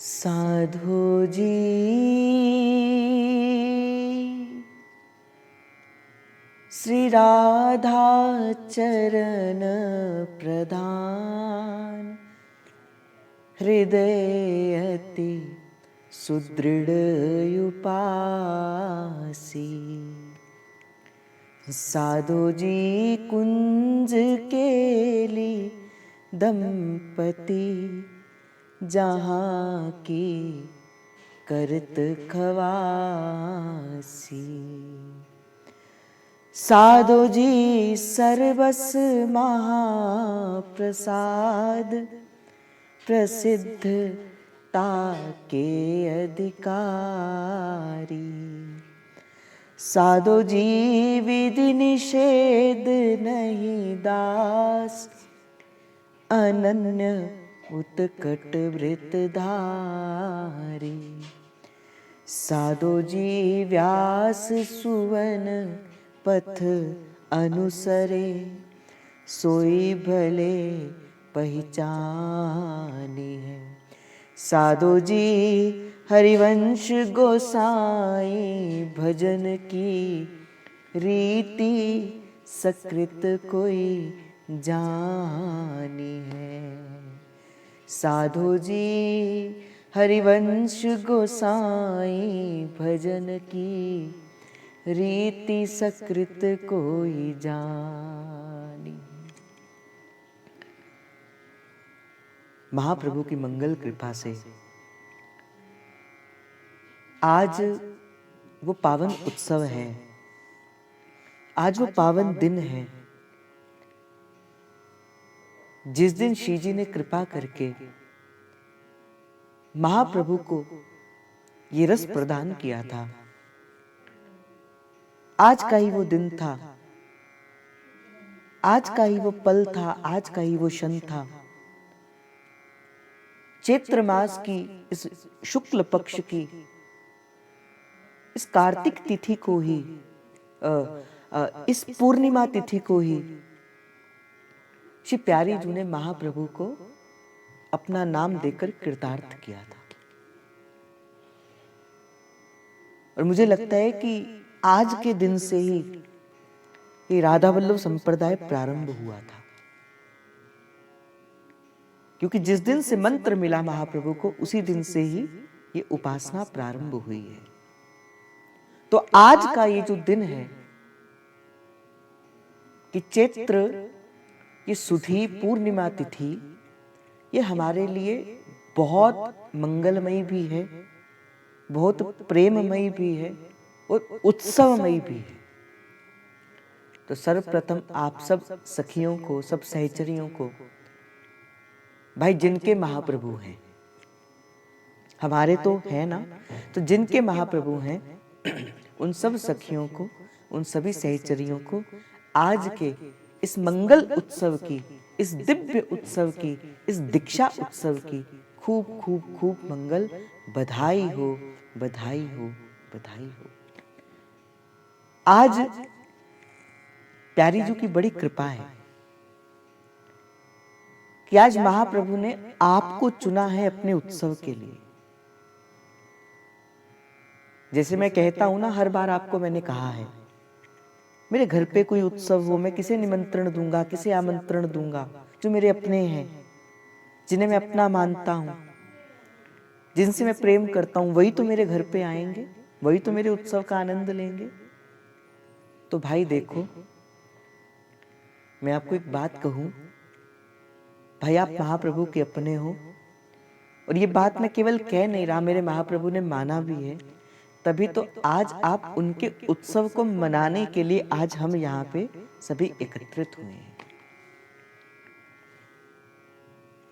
साधु जी श्री राधा चरण प्रदान हृदय अति सुदृढ़ उपासी। साधु जी कुंज केली दंपति जहाँ की करत खवासी। साधु जी सर्वस महाप्रसाद प्रसिद्ध ताके अधिकारी। साधु जी विधि निषेध नहीं दास अनन्य उत्कट वृतधारी। साधु जी व्यास सुवन पथ अनुसरे सोई भले पहचानी है। साधु जी हरिवंश गोसाई भजन की रीति सकृत कोई जानी है। साधु जी हरिवंश गोसाई भजन की रीति सकृत कोई जानी। महाप्रभु की मंगल कृपा से आज वो पावन उत्सव है, आज वो पावन दिन है जिस दिन श्री जी ने कृपा करके महाप्रभु को ये रस प्रदान किया था। आज का ही वो दिन था, आज का ही वो पल था, आज का ही वो क्षण था। चैत्र मास की इस शुक्ल पक्ष की इस कार्तिक तिथि को ही इस पूर्णिमा तिथि को ही श्री प्यारी जी ने महाप्रभु को अपना नाम देकर कृतार्थ किया था। और मुझे लगता है कि आज के दिन से ही ये राधा वल्लभ संप्रदाय प्रारंभ हुआ था, क्योंकि जिस दिन से मंत्र मिला महाप्रभु को उसी दिन से ही ये उपासना प्रारंभ हुई है। तो आज का ये जो दिन है कि चैत्र ये सुधी पूर्णिमा तिथि, ये हमारे लिए बहुत मंगलमयी भी है, बहुत प्रेममयी भी है और उत्सवमयी भी है। तो सर्वप्रथम आप सब सखियों को, सब सहचरियों को, भाई जिनके महाप्रभु हैं, हमारे तो है ना, तो जिनके महाप्रभु हैं उन सब सखियों को, उन सभी सहचरियों को आज के इस मंगल उत्सव की, इस दिव्य उत्सव की, इस दीक्षा उत्सव की खूब खूब खूब मंगल बधाई हो, बधाई हो, बधाई हो। आज प्यारी जी की बड़ी कृपा है कि आज महाप्रभु ने आपको चुना है अपने उत्सव के लिए। जैसे मैं कहता हूं ना, हर बार आपको मैंने कहा है, मेरे घर पे कोई उत्सव हो, मैं किसे निमंत्रण दूंगा, किसे आमंत्रण दूंगा, जो मेरे अपने हैं, जिन्हें मैं अपना मानता हूं, जिनसे मैं प्रेम करता हूं, वही तो मेरे घर पे आएंगे, वही तो मेरे उत्सव का आनंद लेंगे। तो भाई देखो, मैं आपको एक बात कहूं, भाई आप महाप्रभु के अपने हो, और ये बात मैं केवल कह नहीं रहा, मेरे महाप्रभु ने माना भी है। तभी तो आज आप उनके उत्सव को मनाने के लिए आज हम यहाँ पे सभी एकत्रित हुए हैं।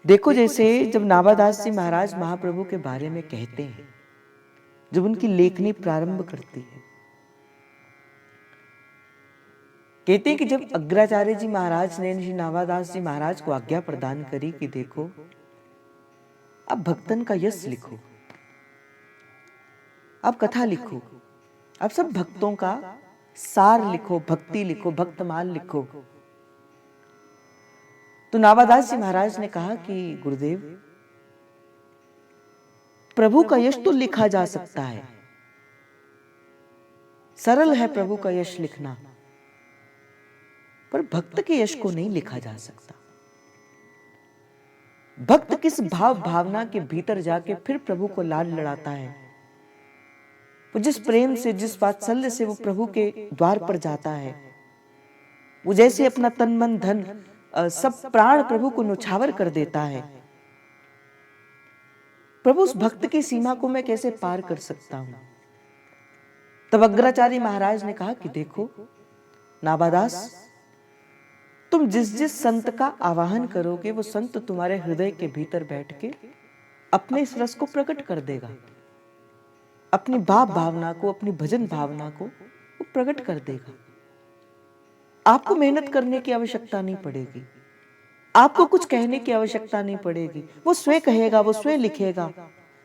देखो, जैसे जब नावादास जी महाराज महाप्रभु के बारे में कहते हैं, जब उनकी लेखनी प्रारंभ करती है, कहते हैं कि जब अग्राचार्य जी महाराज ने श्री नावादास जी महाराज को आज्ञा प्रदान करी कि देखो अब भक्तन का यश लिखो, अब कथा लिखो, अब सब भक्तों का सार लिखो, भक्ति लिखो, भक्तमाल लिखो। तो नावादास जी महाराज ने कहा कि गुरुदेव, प्रभु का यश तो लिखा जा सकता है, सरल है प्रभु का यश लिखना, पर भक्त के यश को नहीं लिखा जा सकता। भक्त किस भाव भावना के भीतर जाके फिर प्रभु को लाड लड़ाता है, वो जिस प्रेम से, जिस वात्सल्य से वो प्रभु के द्वार पर जाता है, वो जैसे अपना तन मन धन सब प्राण प्रभु को न्यौछावर कर देता है। प्रभु उस भक्त की सीमा को मैं कैसे पार कर सकता हूं? तब अग्राचार्य महाराज ने कहा कि देखो नाबादास, तुम जिस जिस संत का आवाहन करोगे वो संत तुम्हारे हृदय के भीतर बैठ के अपने इस रस को प्रकट कर देगा, अपनी भाव भावना को, अपनी भजन भावना को वो प्रकट कर देगा। आपको मेहनत करने की आवश्यकता नहीं पड़ेगी, आपको कुछ कहने की आवश्यकता नहीं पड़ेगी। वो स्वयं कहेगा, वो स्वयं लिखेगा,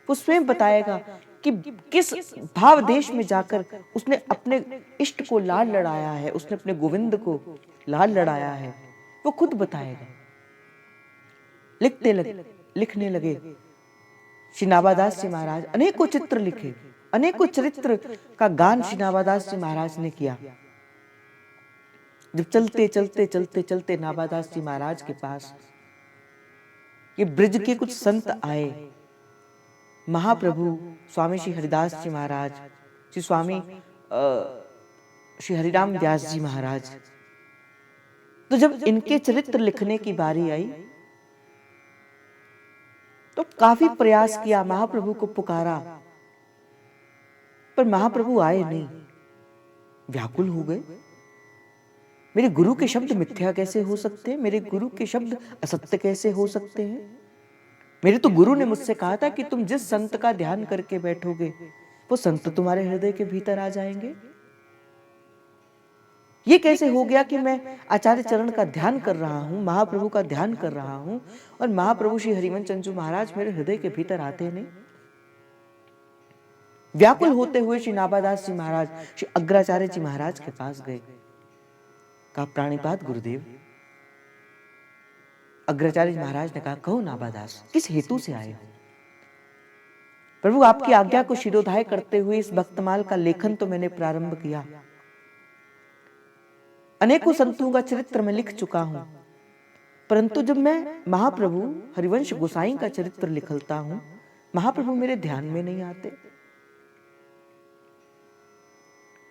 वो स्वयं बताएगा कि किस भाव देश में जाकर उसने अपने इष्ट को लाड लड़ाया है, उसने अपने गोविंद को लाड लड़ाया है, वो खुद बताएगा। लिखने लगे श्री नाभादास जी महाराज। अनेकों चित्र लिखे, अनेकों चरित्र का गान श्री नाभादास जी महाराज ने किया। जब चलते चलते चलते चलते नाभादास जी महाराज के पास ये ब्रिज के कुछ संत आए, महाप्रभु स्वामी श्री हरिदास जी महाराज, श्री स्वामी श्री हरिराम व्यास जी महाराज। तो जब इनके चरित्र लिखने की बारी आई तो काफी प्रयास किया, महाप्रभु को पुकारा, पर महाप्रभु आए नहीं। व्याकुल हो गए, मेरे गुरु के शब्द मिथ्या कैसे हो सकते हैं, मेरे गुरु के शब्द असत्य कैसे हो सकते हैं। मेरे तो गुरु ने मुझसे कहा था कि तुम जिस संत का ध्यान करके बैठोगे वो संत तुम्हारे हृदय के भीतर आ जाएंगे। ये कैसे हो गया कि मैं आचार्य चरण का ध्यान कर रहा हूं, महाप्रभु का ध्यान कर रहा हूं, और महाप्रभु श्री हरिवंश चंचू महाराज मेरे हृदय के भीतर आते नहीं। व्याकुल होते हुए श्री नाभादास जी महाराज श्री अग्राचार्य जी महाराज के पास गए। कहा प्राणिपात गुरुदेव। अग्राचार्य जी महाराज ने कहा कहो नाभादास, किस हेतु से आए हो? प्रभु आपकी आज्ञा को शिरोधार्य करते हुए इस भक्तमाल का लेखन तो मैंने प्रारंभ किया, अनेकों संतों का चरित्र मैं लिख चुका हूं, परंतु जब मैं महाप्रभु हरिवंश गोसाई का चरित्र लिखता हूं, महाप्रभु मेरे ध्यान में नहीं आते।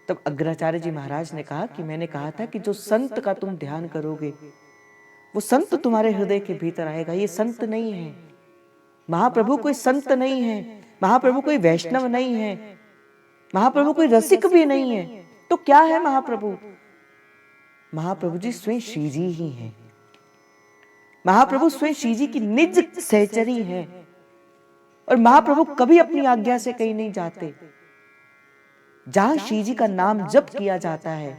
तब अग्राचार्य जी महाराज ने कहा कि मैंने कहा था कि जो संत का तुम ध्यान करोगे वो संत तुम्हारे हृदय के भीतर आएगा। ये संत नहीं है, महाप्रभु कोई संत नहीं है, महाप्रभु कोई वैष्णव नहीं है, महाप्रभु कोई रसिक भी नहीं है। तो क्या है महाप्रभु? महाप्रभु जी स्वयं श्री जी ही हैं। महाप्रभु स्वयं श्री जी की निज सहचरी हैं, और महाप्रभु कभी अपनी आज्ञा से कहीं नहीं जाते। जहां श्री जी का नाम जप किया जाता है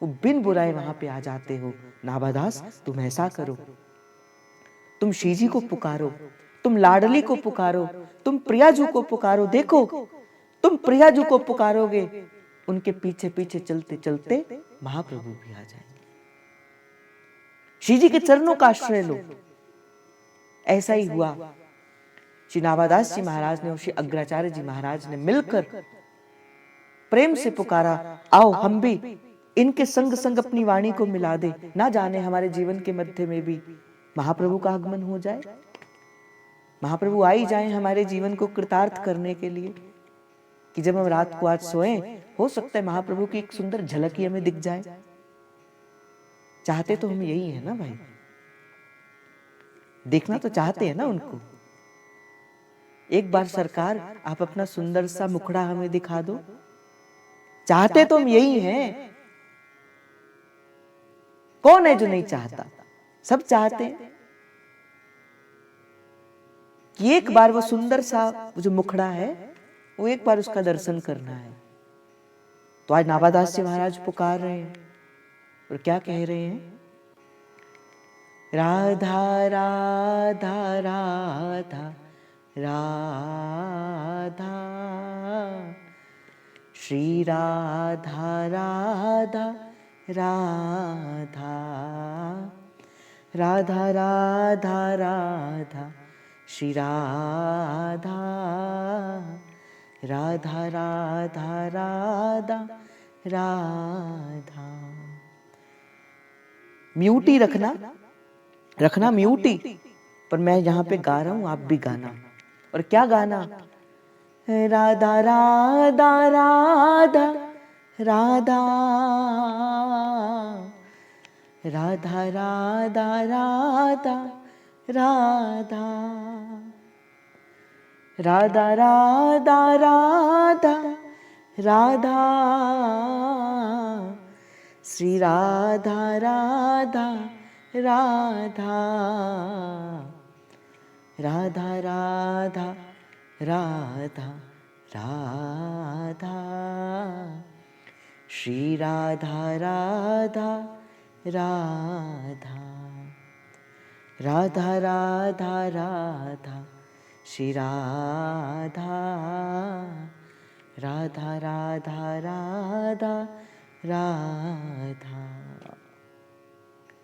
वो बिन बुराए वहां पे आ जाते हो। नाभादास तुम ऐसा करो, तुम श्री जी को पुकारो, तुम लाडली को पुकारो, तुम प्रियाजू को पुकारो। देखो तुम प्रियाजू को पुकारोगे, उनके पीछे पीछे चलते चलते महाप्रभु भी आ जाएंगे। श्री जी के चरणों का आश्रय लो। ऐसा ही हुआ। श्री नाभादास जी महाराज ने और श्री अग्राचार्य जी महाराज ने मिलकर प्रेम से पुकारा, आओ हम भी इनके संग संग अपनी वाणी को मिला दे, ना जाने हमारे जीवन के मध्य में भी महाप्रभु का आगमन हो जाए, महाप्रभु आ ही जाए हमारे जीवन को कृतार्थ करने के लिए, कि जब हम रात को आज सोएं हो सकता है महाप्रभु की एक सुंदर झलक ही हमें दिख जाए। चाहते तो हम यही है ना भाई, देखना तो चाहते हैं ना उनको। एक बार सरकार आप अपना सुंदर सा मुखड़ा हमें दिखा दो। चाहते तो हम यही हैं। कौन है जो नहीं चाहता? सब चाहते हैं कि एक बार वो सुंदर सा वो जो मुखड़ा है वो एक बार उसका दर्शन करना है। तो आज नाभादास जी महाराज पुकार रहे हैं और क्या कह रहे हैं? राधा राधा राधा राधा, श्री राधा राधा राधा, राधा राधा राधा श्री राधा राधा राधा राधा राधा। म्यूटी रखना म्यूटी, पर मैं यहाँ पे गा रहा हूँ, आप भी गाना। और क्या गाना? राधा राधा राधा राधा राधा राधा राधा राधा राधा राधा राधा राधा श्री राधा राधा राधा राधा राधा राधा राधा श्री राधा राधा राधा राधा राधा राधा श्री राधा राधा राधा राधा राधा।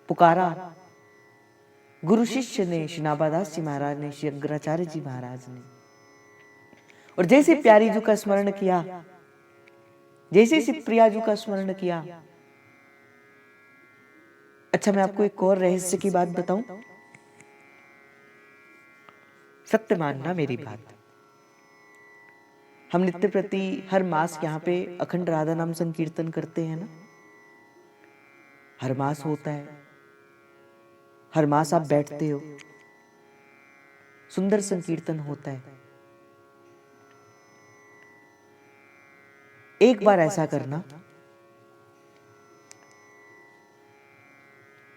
पुकारा गुरु शिष्य ने, श्री नाभादास जी महाराज ने, श्री अग्राचार्य जी महाराज ने। और जैसे प्यारी जी का स्मरण किया, जैसे श्री प्रिया जी का स्मरण किया। अच्छा, मैं आपको एक और रहस्य की बात बताऊं, सत्य मानना मेरी बात। हम नित्य प्रति हर मास यहाँ पे अखंड राधा नाम संकीर्तन करते हैं ना, हर मास होता है, हर मास आप बैठते हो, सुंदर संकीर्तन होता है। एक बार ऐसा करना,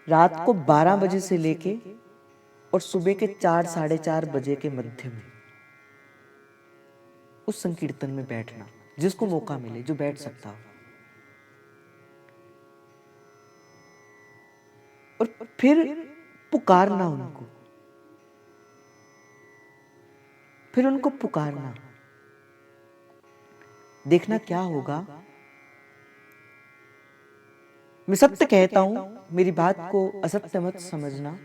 रात को 12 बजे से लेके और सुबह के 4 साढ़े 4 बजे के मध्य में उस संकीर्तन में बैठना, जिसको मौका मिले, जो बैठ सकता हो। और फिर पुकारना उनको, फिर उनको पुकारना। देखना क्या होगा। मैं सत्य कहता हूं, मेरी बात को असत्य मत समझना।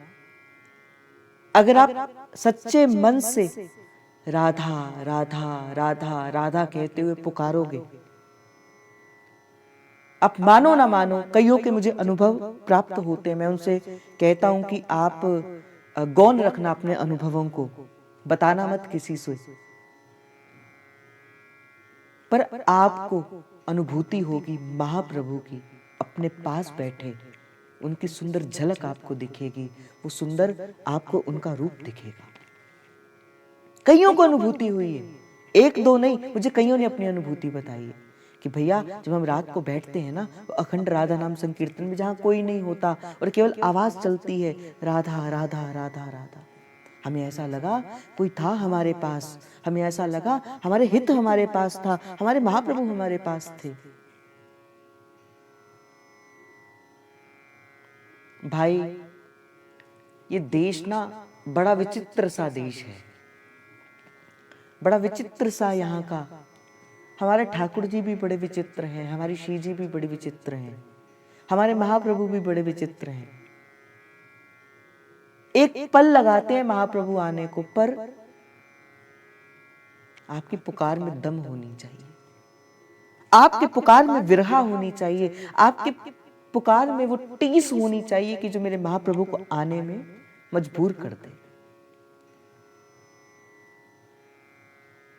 अगर आप सच्चे मन से राधा राधा राधा राधा कहते हुए पुकारोगे, आप मानो ना मानो, कईयों के मुझे अनुभव प्राप्त होते हैं। मैं उनसे कहता हूं कि आप गौन रखना अपने अनुभवों को, बताना मत किसी से, पर आपको अनुभूति होगी महाप्रभु की, अपने पास बैठे, उनकी सुंदर झलक आपको दिखेगी, वो सुंदर आपको उनका रूप दिखेगा। कईयों को अनुभूति हुई है, एक दो नहीं, मुझे कईयों ने अपनी अनुभूति बताई है कि भैया जब हम रात को बैठते हैं ना, तो अखंड राधा नाम संकीर्तन में जहां कोई नहीं होता और केवल आवाज चलती है, राधा राधा राधा राधा, हमें ऐसा लगा कोई था हमारे पास, हमें ऐसा लगा हमारे हित हमारे पास था, हमारे महाप्रभु हमारे पास थे। भाई, ये देश ना बड़ा विचित्र सा देश है, बड़ा विचित्र सा यहाँ का। हमारे ठाकुर जी भी बड़े विचित्र हैं, हमारी श्री जी भी बड़ी विचित्र हैं, हमारे महाप्रभु भी बड़े विचित्र हैं। एक पल लगाते हैं महाप्रभु आने को, पर आपकी पुकार में दम होनी चाहिए, आपके पुकार में विरहा होनी चाहिए, आपके पुकार में वो टीस होनी चाहिए कि जो मेरे महाप्रभु को आने में मजबूर कर दे।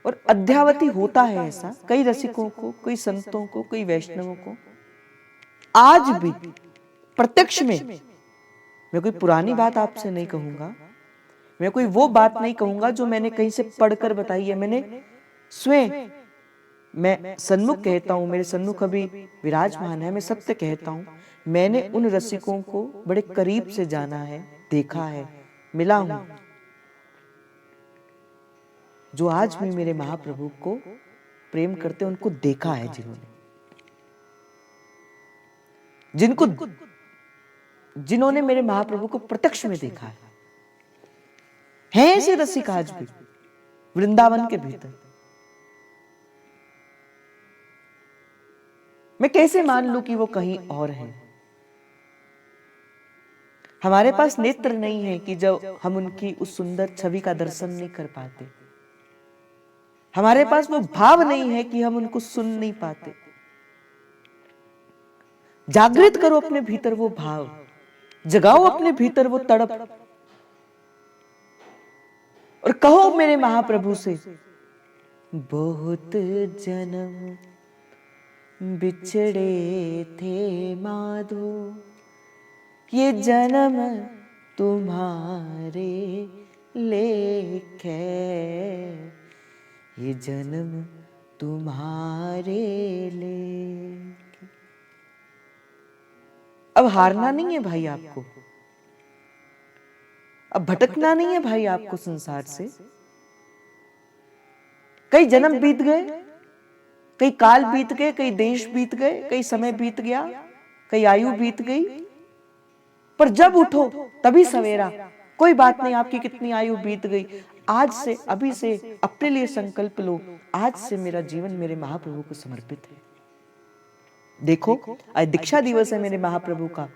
और अध्यावधि होता है ऐसा, कई रसिकों को, कई संतों को, कई वैष्णवों को आज भी प्रत्यक्ष में। मैं कोई पुरानी बात आपसे नहीं कहूंगा, मैं कोई वो बात नहीं कहूंगा जो मैंने कहीं से पढ़कर बताई है, मैंने स्वयं, मैं सन्मुख कहता हूं, मेरे सन्मुख अभी विराजमान है, मैं सत्य कहता हूं, मैंने उन रसिकों को बड़े करीब से जाना है, देखा है, मिला हूं, जो आज भी मेरे महाप्रभु को प्रेम करते, उनको देखा है, जिन्होंने मेरे महाप्रभु को प्रत्यक्ष में देखा है ऐसे रसिक आज भी वृंदावन के भीतर। मैं कैसे मान लूं कि वो कहीं और हैं? हमारे पास नेत्र नहीं है कि जब हम उनकी उस सुंदर छवि का दर्शन नहीं कर पाते। हमारे पास वो भाव नहीं है कि हम उनको सुन नहीं पाते। जागृत करो अपने भीतर वो भाव, जगाओ अपने भीतर वो तड़प, और कहो मेरे महाप्रभु से, बहुत जन्म बिछड़े थे माधो, ये जन्म तुम्हारे लेखे, ये जन्म तुम्हारे लेखे। अब हारना नहीं है भाई आपको, अब भटकना नहीं है भाई आपको संसार से। कई जन्म बीत गए, कई काल बीत गए, कई देश बीत गए, कई समय बीत गया, कई आयु बीत गई, पर जब उठो तभी सवेरा। कोई बात नहीं आपकी कितनी आयु बीत गई, आज से, अभी से अपने लिए संकल्प लो, आज से मेरा जीवन मेरे महाप्रभु को समर्पित है। देखो आज दीक्षा दिवस है मेरे महाप्रभु का।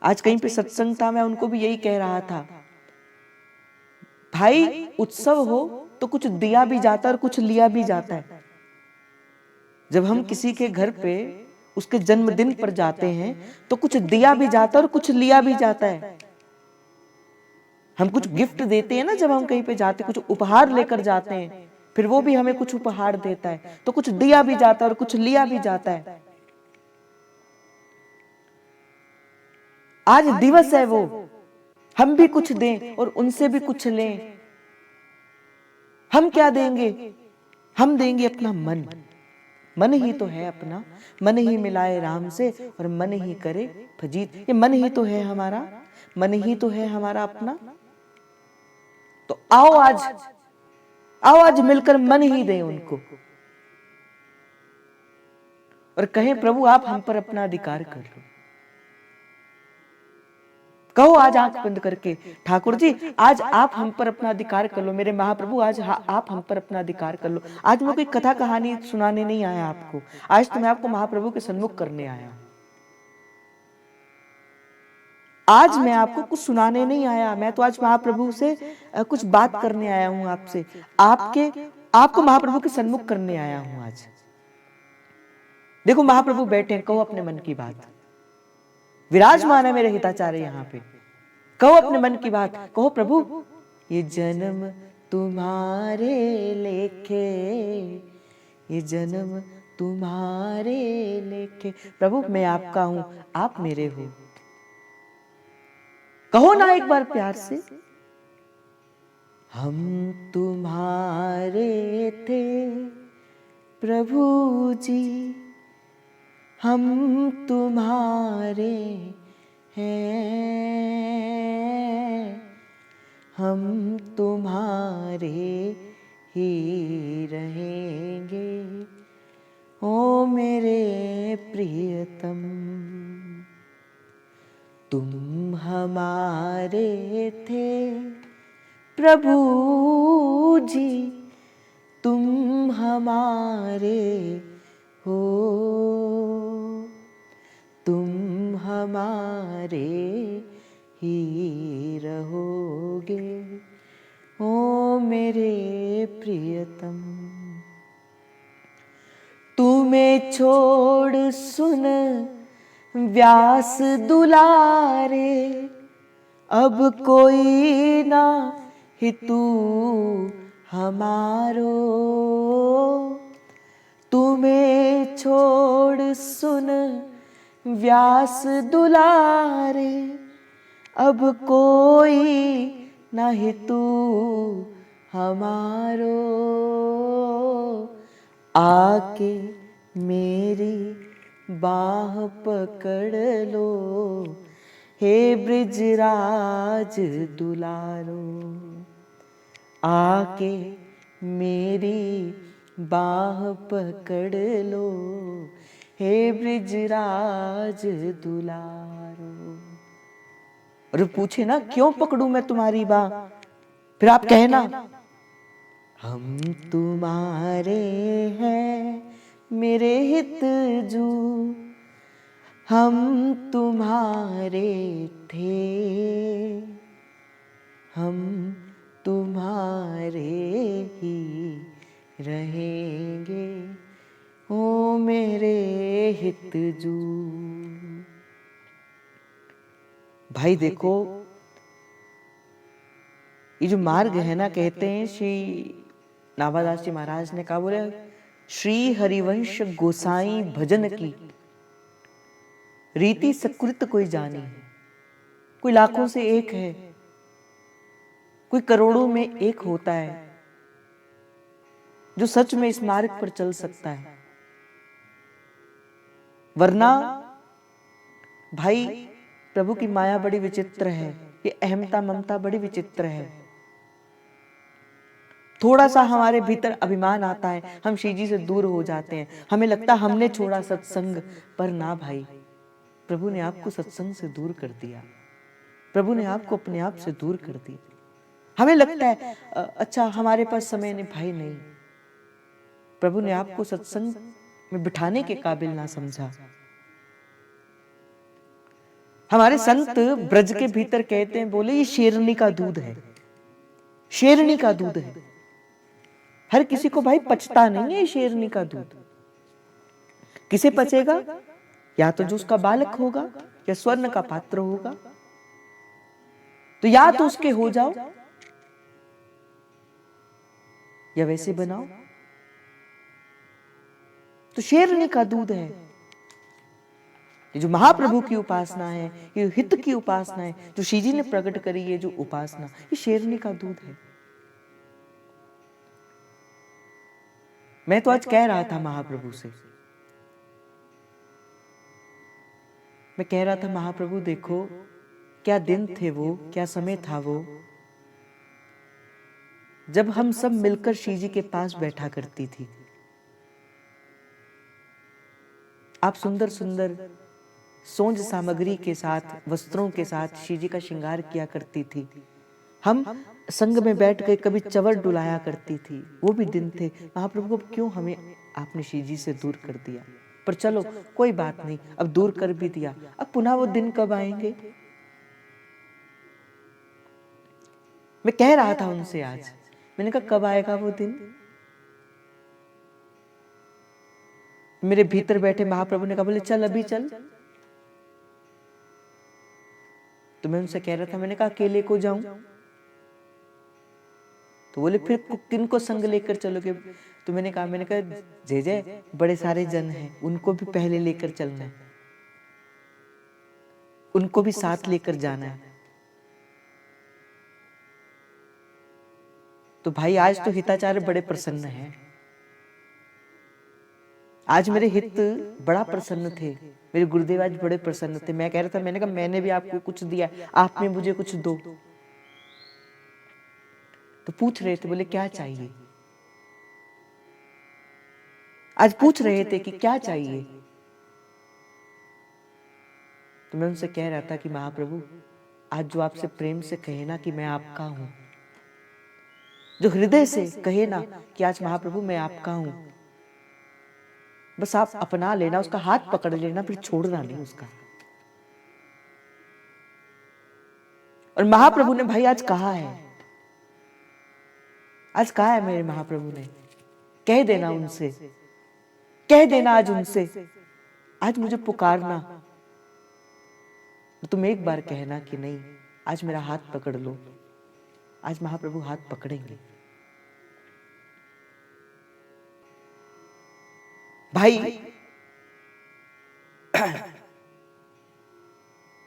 आज कहीं पे सत्संग था, मैं उनको भी यही कह रहा था, भाई उत्सव हो तो कुछ दिया भी जाता है और कुछ लिया भी जाता है। जब हम किसी के घर पे उसके जन्मदिन पर जाते हैं तो कुछ दिया भी जाता है और कुछ लिया भी जाता है। हम कुछ गिफ्ट देते हैं ना, जब हम कहीं पे जाते कुछ उपहार लेकर जाते हैं, फिर वो भी हमें कुछ उपहार देता है, तो कुछ दिया भी जाता है और कुछ लिया भी जाता है। आज दिवस है वो, हम भी कुछ दें और उनसे भी कुछ लें। हम क्या देंगे? हम देंगे अपना मन। मन ही तो है अपना, मन ही मिलाए राम से और मन ही करे फजीत। ये मन ही तो है हमारा, मन ही तो है हमारा अपना। तो आओ आज मिलकर मन ही दें उनको और कहें प्रभु आप हम पर अपना अधिकार कर लो। कहो आज आंख बंद करके, ठाकुर जी आज आप हम पर अपना अधिकार कर लो, मेरे महाप्रभु आज आप हम पर अपना अधिकार कर लो। आज मैं कोई कथा कहानी सुनाने नहीं आया आपको, आज तो मैं आपको महाप्रभु के सन्मुख करने आया हूं। आज मैं आपको कुछ सुनाने नहीं आया, मैं तो आज महाप्रभु से कुछ बात करने आया हूं आपसे, आपको महाप्रभु के सन्मुख करने आया हूं आज। देखो महाप्रभु बैठे, कहो अपने मन की बात, विराजमान है मेरे हिताचार्य यहाँ पे। कहो अपने मन की बात, कहो प्रभु ये जन्म तुम्हारे लेखे, ये जन्म तुम्हारे लेखे। प्रभु मैं आपका हूं, आप मेरे हो। कहो ना एक बार प्यार से, हम तुम्हारे थे प्रभु जी, हम तुम्हारे हैं, हम तुम्हारे ही रहेंगे ओ मेरे प्रियतम। तुम हमारे थे प्रभु जी, तुम हमारे हो, तुम हमारे ही रहोगे ओ मेरे प्रियतम। तुम्हें छोड़ सुन व्यास दुलारे, अब कोई ना हितू हमारो। तुम्हें छोड़ सुन व्यास दुलारे, अब कोई ना हितू हमारो। आके मेरी बाह पकड़ लो हे ब्रिजराज दुलारो। आके मेरी बाह पकड़ लो हे ब्रिजराज दुलारो। और पूछे ना क्यों पकड़ूं मैं तुम्हारी बाह, फिर आप कहना हम तुम्हारे हैं मेरे हित जू, हम तुम्हारे थे, हम तुम्हारे ही रहेंगे, ओ मेरे हितजू। भाई देखो, ये जो मार्ग है ना, कहते हैं श्री नाभादास जी महाराज ने कहा, बोले श्री हरिवंश गोसाई भजन की रीति सकृत कोई जानी है। कोई लाखों से एक है, कोई करोड़ों में एक होता है जो सच में इस मार्ग पर चल सकता है। वरना भाई प्रभु की माया बड़ी विचित्र है, ये अहमता ममता बड़ी विचित्र है। थोड़ा सा हमारे भीतर अभिमान आता है, हम श्री जी से दूर हो जाते हैं, हमें लगता है हमने छोड़ा सत्संग। पर ना भाई, प्रभु ने आपको सत्संग से दूर कर दिया, प्रभु ने आपको अपने आप से दूर कर दिया। हमें लगता है अच्छा हमारे पास समय नहीं, भाई नहीं, प्रभु ने आपको सत्संग में बिठाने के काबिल ना समझा। हमारे संत ब्रज के भीतर कहते हैं, बोले ये शेरनी का दूध है, शेरनी का दूध है। हर किसी को भाई पचता नहीं है ये शेरनी का दूध। किसे पचेगा? या तो जो उसका बालक होगा या स्वर्ण का पात्र होगा। तो या तो उसके हो जाओ या वैसे बनाओ। तो शेरनी का दूध है ये जो महाप्रभु की उपासना है, ये हित की उपासना है, जो श्री जी ने प्रकट करी है जो उपासना, ये शेरनी का दूध है। मैं तो आज कह रहा था महाप्रभु से, मैं कह रहा था महाप्रभु देखो क्या दिन थे वो, क्या समय था वो, जब हम सब मिलकर श्री जी के पास बैठा करती थी। आप सुंदर सुंदर सोंज सामग्री के साथ, वस्त्रों के साथ श्री जी का श्रृंगार किया करती थी। हम संग में बैठ के कभी चवर डुलाया करती थी। वो भी दिन थे। महाप्रभु को क्यों हमें आपने श्री जी से दूर कर दिया? पर चलो कोई बात नहीं, अब दूर कर भी दिया, अब पुनः वो दिन कब आएंगे? मैं कह रहा था उनसे आज, मैंने कहा कब आएगा वो दिन? मेरे भीतर बैठे महाप्रभु ने कहा, बोले चल अभी चल। तो मैं उनसे कह रहा था, मैंने कहा अकेले को जाऊं? तो बोले फिर किनको संग लेकर चलोगे? तो मैंने कहा जय जय बड़े सारे जन हैं, उनको भी पहले लेकर चलना है, उनको भी साथ लेकर जाना है। तो भाई आज तो हिताचार्य बड़े प्रसन्न हैं, आज मेरे हित बड़ा प्रसन्न थे, मेरे गुरुदेव आज बड़े प्रसन्न थे। मैं कह रहा था, मैंने कहा मैंने भी आपको कुछ दिया, आपने मुझे कुछ दो। तो पूछ रहे थे, बोले क्या चाहिए? आज पूछ रहे थे कि क्या चाहिए? तो मैं उनसे कह रहा था कि महाप्रभु आज जो आपसे प्रेम से कहे ना कि मैं आपका हूं, जो हृदय से कहे ना कि आज महाप्रभु मैं आपका हूं, बस आप अपना लेना, उसका हाथ पकड़ लेना, फिर छोड़ना नहीं उसका। और महाप्रभु ने भाई आज कहा है, आज कहा है मेरे महाप्रभु ने, कह देना उनसे, कह देना आज उनसे, आज मुझे पुकारना, तुम एक बार कहना कि नहीं आज मेरा हाथ पकड़ लो। आज महाप्रभु हाथ पकड़ेंगे। भाई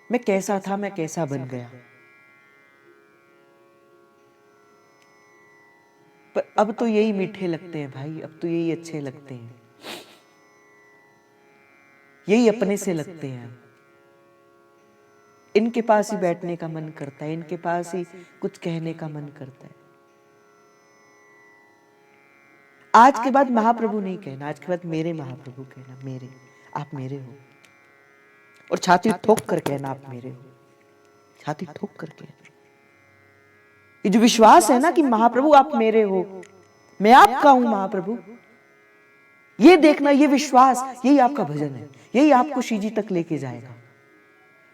मैं कैसा था, मैं कैसा बन गया, पर अब तो यही मीठे लगते हैं भाई, अब तो यही अच्छे लगते हैं, यही अपने से लगते हैं। इनके पास ही बैठने का मन करता है, इनके पास ही कुछ कहने का मन करता है। आज के बाद महाप्रभु नहीं कहना, आज के बाद मेरे महाप्रभु कहना, मेरे, आप मेरे हो। और छाती ठोक कर कहना आप मेरे हो, छाती ठोक कर कहना। ये जो विश्वास है ना कि महाप्रभु आप मेरे हो, मैं आपका हूं महाप्रभु, ये देखना, ये विश्वास, यही आपका भजन है, यही आपको श्री जी तक लेके जाएगा,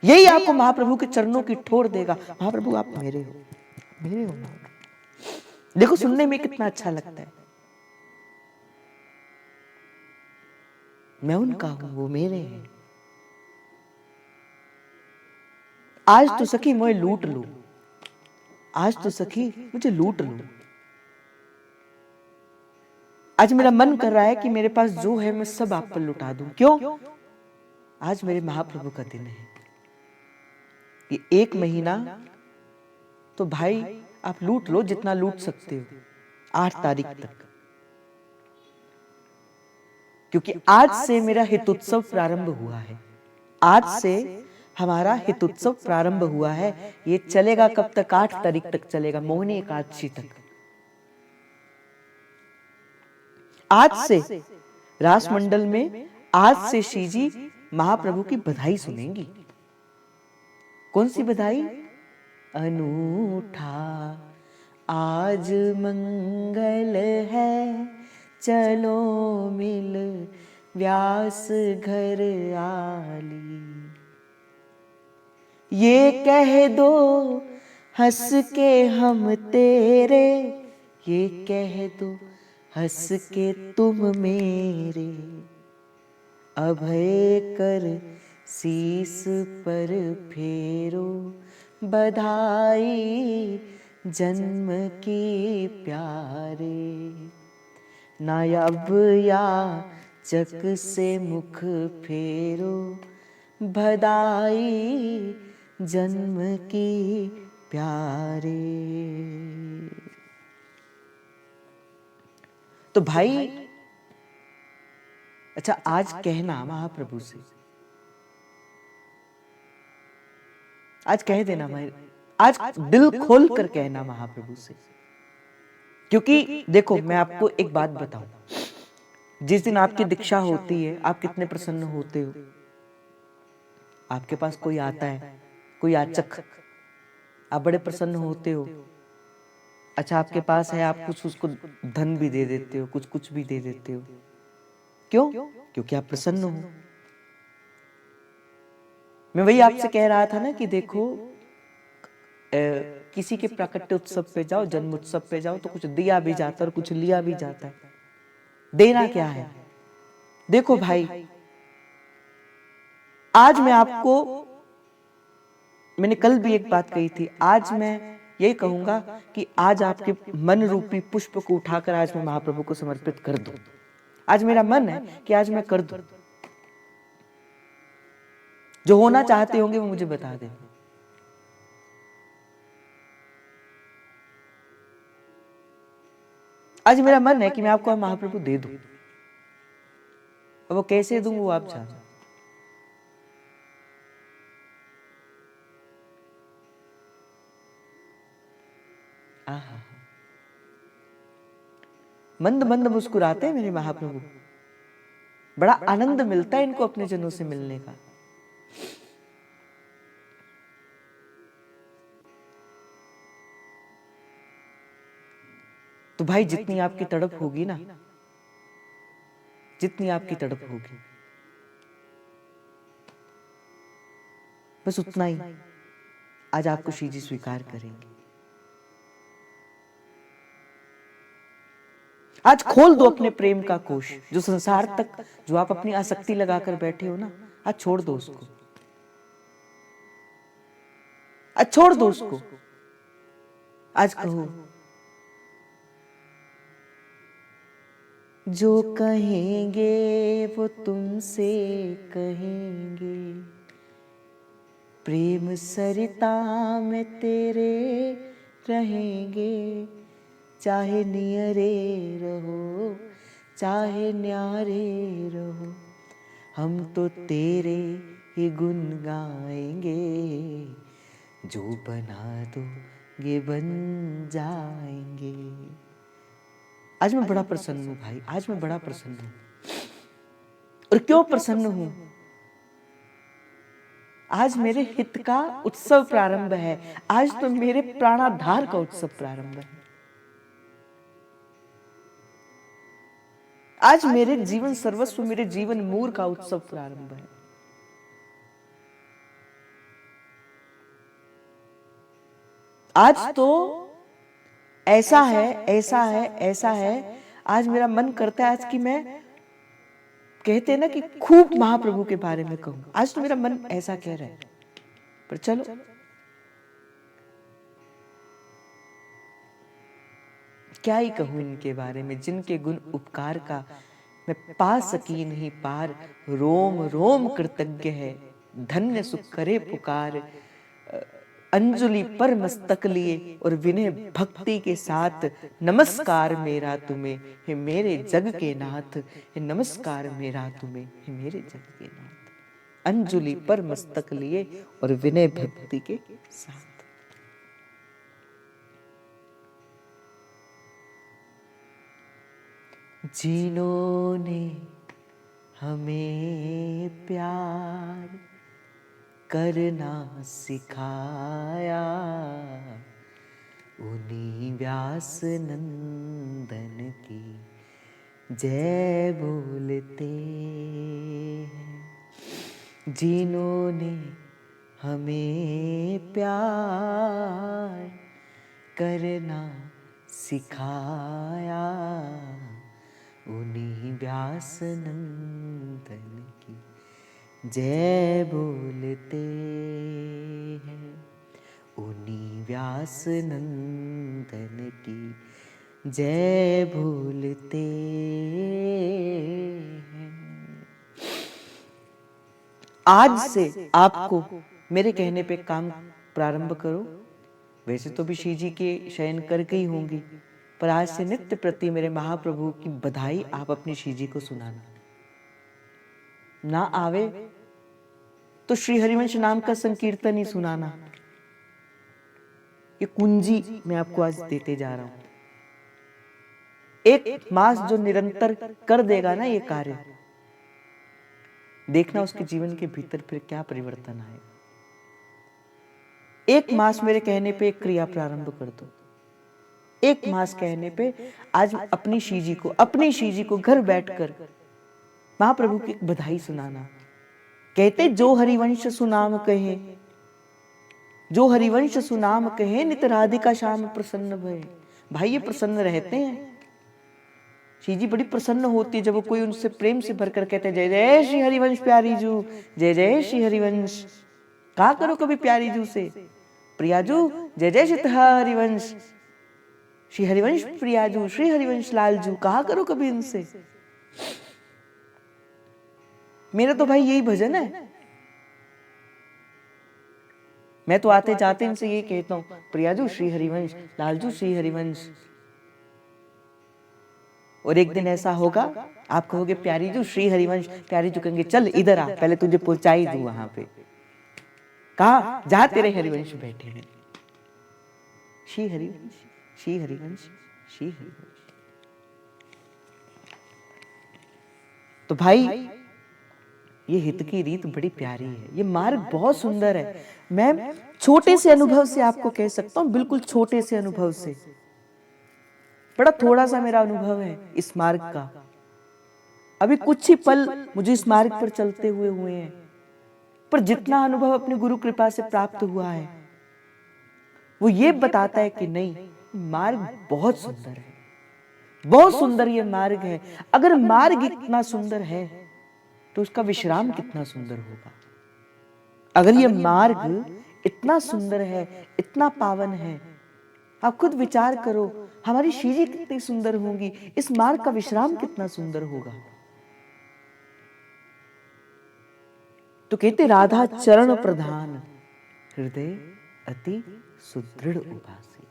यही आपको महाप्रभु के चरणों की ठोर देगा। महाप्रभु आप मेरे हो, मेरे हो महाप्रभु। देखो सुनने में कितना अच्छा लगता है, मैं उनका हूं, वो मेरे हैं। आज तो सखी मुझे लूट लो, आज तो सखी मुझे लूट लो। आज मेरा मन कर रहा है कि मेरे पास जो है मैं सब आप पर लुटा दूं। क्यों? आज मेरे महाप्रभु का दिन है। ये 1 महीना तो भाई आप लूट लो जितना लूट सकते हो 8 तारीख तक, क्योंकि आज से मेरा हितोत्सव प्रारंभ हुआ है। आज से हमारा हितोत्सव प्रारंभ हुआ है। ये चलेगा कब तक? 8 तारीख तक चलेगा, मोहिनी एकादशी तक। आज से रास मंडल में आज से श्री जी महाप्रभु की बधाई सुनेंगी। कौन सी बधाई? अनूठा आज मंगल है, चलो मिल व्यास घर आली। ये कह दो हंस के हम तेरे, ये कह दो हंस के तुम मेरे, अभय कर शीस पर फेरो, बधाई जन्म की प्यारे। ना अब या चक से मुख फेरो, बधाई जन्म की प्यारे। तो भाई अच्छा, आज कहना महाप्रभु से, आज कह देना, आज दिल खोल कर कहना महाप्रभु से। क्योंकि देखो मैं आपको एक बात बताऊं, जिस दिन आपकी दीक्षा होती है आप कितने प्रसन्न होते हो। आपके पास कोई आता है, कोई याचक, आप बड़े प्रसन्न होते हो। अच्छा आपके पास है, आप कुछ उसको धन भी दे देते हो, कुछ भी दे देते हो। क्यों? क्योंकि आप प्रसन्न हो। मैं वही आपसे कह रहा था ना कि देखो किसी के प्राकट्य उत्सव पे जाओ, जन्म उत्सव पे जाओ तो कुछ दिया भी जाता है और कुछ लिया भी जाता है। देना क्या है? देखो भाई, आज मैं आपको, मैंने कल भी एक बात कही थी, आज मैं यही कहूंगा कि आज आपके मन रूपी पुष्प को उठाकर आज मैं महाप्रभु को समर्पित कर दूं। आज मेरा मन है कि आज मैं कर दूं। जो होना चाहते होंगे वो मुझे बता दें। आज मेरा मन है कि मैं आपको महाप्रभु दे दूं। अब वो कैसे दूं वो आप जानो। आहा, मंद मंद मुस्कुराते हैं मेरे महाप्रभु। बड़ा आनंद मिलता है इनको अपने जनों से मिलने का। तो भाई जितनी आपकी तड़प होगी ना, जितनी आपकी तड़प होगी, बस उतना ही आज आपको श्री जी स्वीकार करेंगे। आज खोल दो अपने प्रेम का कोश। जो संसार तक जो आप अपनी आसक्ति लगाकर बैठे हो ना, आज छोड़ दो उसको, आज छोड़ दो उसको। आज कहो, जो कहेंगे वो तुमसे कहेंगे, प्रेम सरिता में तेरे रहेंगे। चाहे नियरे रहो, चाहे न्यारे रहो, हम तो तेरे ही गुन गाएंगे। जो बना दोगे बन जाएंगे। आज मैं बड़ा प्रसन्न हूं भाई, आज मैं बड़ा प्रसन्न हूं। और क्यों प्रसन्न हूं? आज मेरे हित का उत्सव प्रारंभ है। आज तो मेरे प्राणाधार का उत्सव प्रारंभ है। आज मेरे जीवन सर्वस्व, मेरे जीवन मूर का उत्सव प्रारंभ है। आज तो ऐसा है, ऐसा है, ऐसा है, आज मेरा मन करता है आज कि मैं, कहते हैं ना कि खूब महाप्रभु के बारे में कहूं। आज तो मेरा मन ऐसा कह रहा है, पर चलो क्या ही कहूं इनके बारे में, जिनके गुण उपकार का मैं पा सकी नहीं पार। रोम रोम कृतज्ञ है, धन्य सुख करे पुकार। अंजलि पर मस्तक लिए और विनय भक्ति के साथ, नमस्कार मेरा तुम्हें हे मेरे जग के नाथ। हे नमस्कार मेरा तुम्हें हे मेरे जग के नाथ। अंजलि पर मस्तक लिए और विनय भक्ति के साथ। जिन्होंने हमें प्यार करना सिखाया, उन्हीं व्यास नंदन की जय बोलते हैं। जिन्होंने हमें प्यार करना सिखाया, उन्हीं व्यास नंदन की जय बोलते हैं। उन्हीं व्यास नंदन की जय बोलते हैं। आज से आपको मेरे कहने पे काम प्रारंभ करो। वैसे तो भी श्री जी के शयन करके ही होंगी, पर आज से नित्य प्रति मेरे महाप्रभु की बधाई आप अपनी श्री जी को सुनाना। ना आवे तो श्री हरिवंश नाम का संकीर्तन ही सुनाना। ये कुंजी मैं आपको आज देते जा रहा हूं। एक मास जो निरंतर कर देगा ना ये कार्य, देखना उसके जीवन के भीतर फिर क्या परिवर्तन आएगा। एक मास मेरे कहने पे एक क्रिया प्रारंभ कर दो। एक मास कहने पे आज अपनी श्री जी को घर बैठकर महाप्रभु की बधाई सुनाना। कहते जो हरिवंश सुनाम कहे, जो हरिवंश सुनाम कहे, नित राधिका श्याम प्रसन्न भये। भाई ये प्रसन्न रहते हैं। श्री जी बड़ी प्रसन्न होती है जब वो कोई उनसे प्रेम से भरकर कहते जय जय श्री हरिवंश प्यारी जू, जय जय श्री हरिवंश। कहा करो कभी प्यारी जू से, प्रियाजू जय जय श्री हरिवंश, श्री हरिवंश प्रियाजू, श्री हरिवंश लालजू। कहा करो कभी इनसे। मेरा तो भाई यही भजन है। मैं तो आते जाते इनसे यही कहता हूं, प्रियाजू श्री हरिवंश, लालजू श्री हरिवंश। और एक दिन ऐसा होगा आप कहोगे प्यारी जू श्री हरिवंश, प्यारी जू कहेंगे चल इधर आ, पहले तुझे पहुंचा ही दूं वहां पे। कहा जहां तेरे हरिवंश बैठे हैं। श्री हरिवंश, श्री हरिवंश, श्री हरिवंश। तो भाई ये हित की रीत बड़ी प्यारी है, ये मार्ग बहुत सुंदर है। मैं छोटे से अनुभव से आपको कह सकता हूं, बिल्कुल छोटे से अनुभव से। बड़ा थोड़ा सा मेरा अनुभव है इस मार्ग का। अभी कुछ ही पल मुझे इस मार्ग पर चलते हुए हैं, पर जितना अनुभव अपनी गुरु कृपा से प्राप्त हुआ है वो ये बताता है कि नहीं, मार्ग बहुत सुंदर है, बहुत सुंदर ये मार्ग है। अगर मार्ग इतना सुंदर है तो उसका विश्राम कितना सुंदर होगा। अगर ये मार्ग इतना सुंदर है, इतना पावन है, आप खुद विचार करो हमारी श्री जी कितनी सुंदर होंगी, इस मार्ग का विश्राम कितना सुंदर होगा। तो कहते राधा चरण प्रधान, हृदय अति सुदृढ़ उभासी।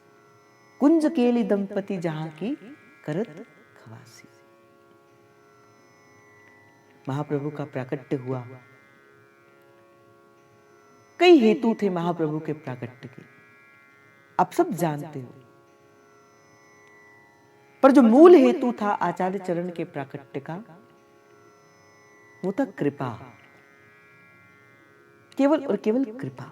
कुंज केली दंपति जहां की करत खवासी। महाप्रभु का प्राकट्य हुआ। कई हेतु थे महाप्रभु के प्राकट्य के, आप सब जानते हो, पर जो मूल हेतु था आचार्य चरण के प्राकट्य का, वो था कृपा, केवल और केवल कृपा।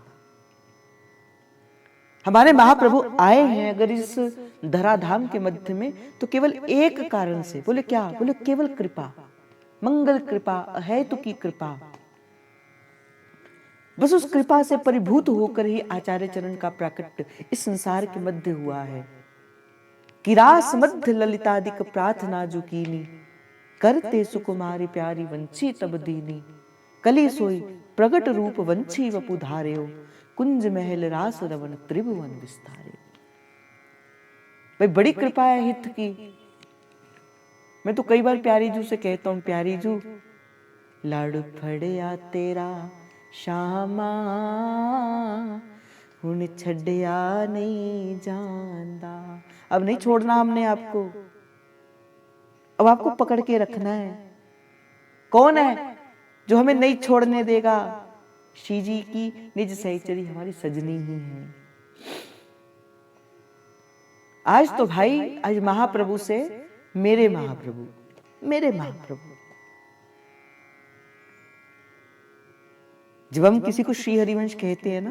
हमारे महाप्रभु आए हैं अगर इस धराधाम के मध्य में तो केवल एक कारण से। बोले क्या? बोले केवल कृपा, मंगल कृपा, अहेतु की कृपा। बस उस कृपा से परिभूत होकर ही आचार्य चरण का प्राकट्य इस संसार के मध्य हुआ है। किरास मध्य ललितादिक प्रार्थना जो कीनी, करते सुकुमारी प्यारी वंशी तब दीनी। कली सोई प्रगट रूप वंशी वपु धार्यो, कुंज महल रास रवन त्रिभुवन विस्तारे। भाई बड़ी कृपा है हित की। मैं तो कई बार प्यारी जू से कहता हूं, प्यारी जू लड़ फड़िया तेरा श्यामा, हुण छड़िया नहीं जांदा। अब नहीं छोड़ना हमने आपको, अब आपको पकड़ के रखना है। कौन है जो हमें नहीं छोड़ने देगा? श्री जी की निज सहचरी हमारी सजनी ही है। आज तो भाई, आज महाप्रभु से मेरे महाप्रभु, मेरे महाप्रभु। जब हम किसी को श्री हरिवंश कहते हैं ना,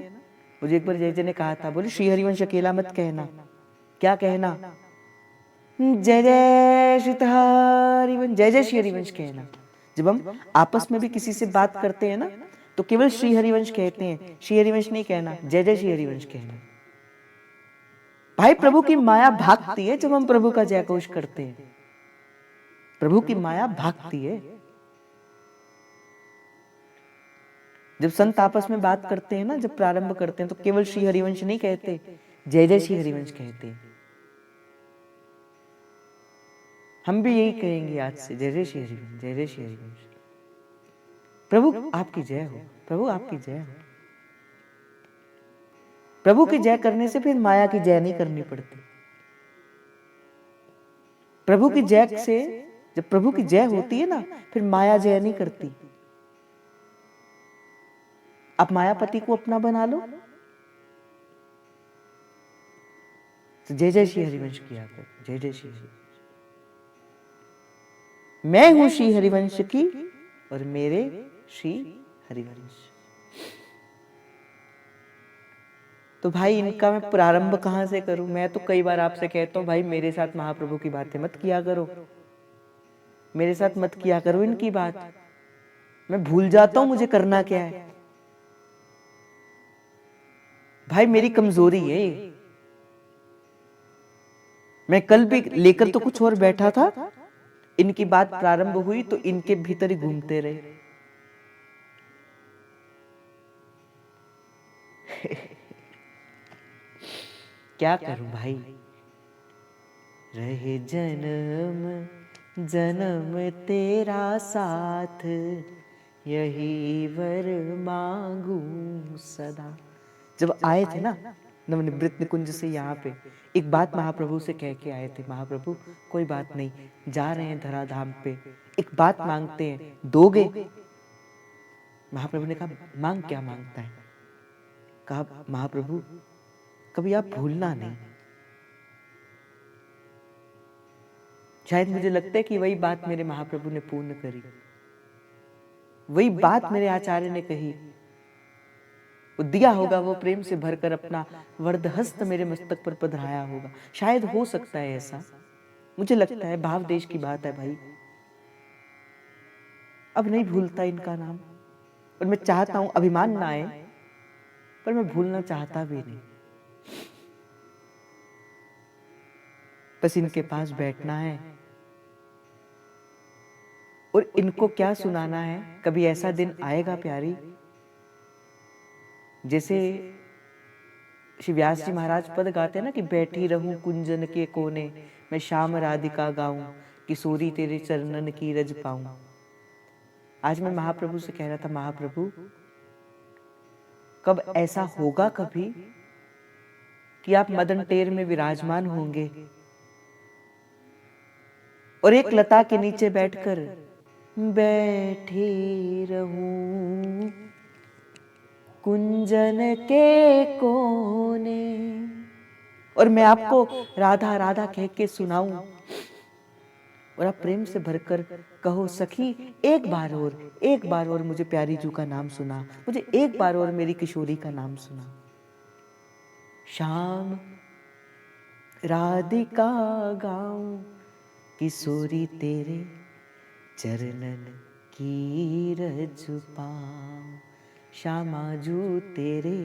मुझे एक बार जय जय ने कहा था, बोले श्री हरिवंश अकेला मत कहना। क्या कहना? जय जय श्री हरिवंश, जय जय श्री हरिवंश कहना। जब हम आपस में भी किसी से बात करते हैं ना, तो केवल श्री हरिवंश कहते हैं, श्री हरिवंश नहीं कहना, जय जय श्री हरिवंश कहना। भाई प्रभु की माया भागती है जब हम प्रभु का जयघोष करते हैं। प्रभु की माया भागती है। जब संत आपस में बात करते हैं ना, जब प्रारंभ करते हैं, तो केवल श्री हरिवंश नहीं कहते, जय जय श्री हरिवंश कहते हैं। हम भी यही कहेंगे आज से, जय जय श्री हरिवंश, जय जय श्री हरिवंश। प्रभु आपकी जय हो, प्रभु आपकी जय हो। प्रभु की जय करने से फिर माया की जय नहीं करनी पड़ती। प्रभु की जय से, जब प्रभु की जय होती है ना, फिर माया जय नहीं करती। आप मायापति को अपना बना लो, तो जय जय श्री हरिवंश किया कर, जय जय श्री हरिवंश। मैं हूं श्री हरिवंश की और मेरे श्री हरिवंश। तो भाई इनका मैं प्रारंभ कहां से करूं? मैं तो कई बार आपसे कहता हूं, भाई मेरे साथ महाप्रभु की बातें मत किया करो, मेरे साथ मत किया करो इनकी बात। मैं भूल जाता हूं मुझे करना क्या है। भाई मेरी कमजोरी है। मैं कल भी लेकर तो कुछ और बैठा था, इनकी बात प्रारंभ हुई तो इनके भीतर ही घूमते रहे। क्या करूं भाई? रहे जन्म जन्म तेरा साथ, यही वर मांगू सदा। जब आए थे ना नवनिवृत्त निकुंज से यहाँ पे, एक बात महाप्रभु से कह के आए थे, महाप्रभु कोई बात नहीं, जा रहे हैं धराधाम पे, एक बात मांगते हैं, दोगे? महाप्रभु ने कहा मांग, क्या मांगता है? कहा महाप्रभु कभी आप भूलना नहीं। शायद मुझे लगता है कि वही बात मेरे महाप्रभु ने पूर्ण करी, वही बात मेरे आचार्य ने कही। वो दिया होगा, वो प्रेम से भरकर अपना वरदहस्त मेरे मस्तक पर पधराया होगा। शायद हो सकता है ऐसा, मुझे लगता है। भाव देश की बात है भाई। अब नहीं भूलता इनका नाम, और मैं चाहता हूं अभिमान ना आए, पर मैं भूलना चाहता भी नहीं। बस इनके पास बैठना है और इनको क्या सुनाना है। कभी ऐसा दिन आएगा प्यारी, जैसे श्री व्यास जी महाराज पद गाते हैं ना कि बैठी रहूं कुंजन के कोने, मैं श्याम राधिका गाऊं, किशोरी तेरे चरणन की रज पाऊं। आज मैं महाप्रभु से कह रहा था, महाप्रभु कब ऐसा होगा कभी कि आप मदन टेर में विराजमान होंगे और एक लता के नीचे बैठकर बैठी रहूं कुंजन के कोने, और मैं आपको राधा राधा कह के सुनाऊं, और आप प्रेम से भरकर कहो सखी एक बार और मुझे प्यारी जू का नाम सुना, मुझे एक बार और मेरी किशोरी का नाम सुना। श्याम राधिका गाऊं, किशोरी तेरे चरणन की रज पाऊं, श्यामाजू तेरे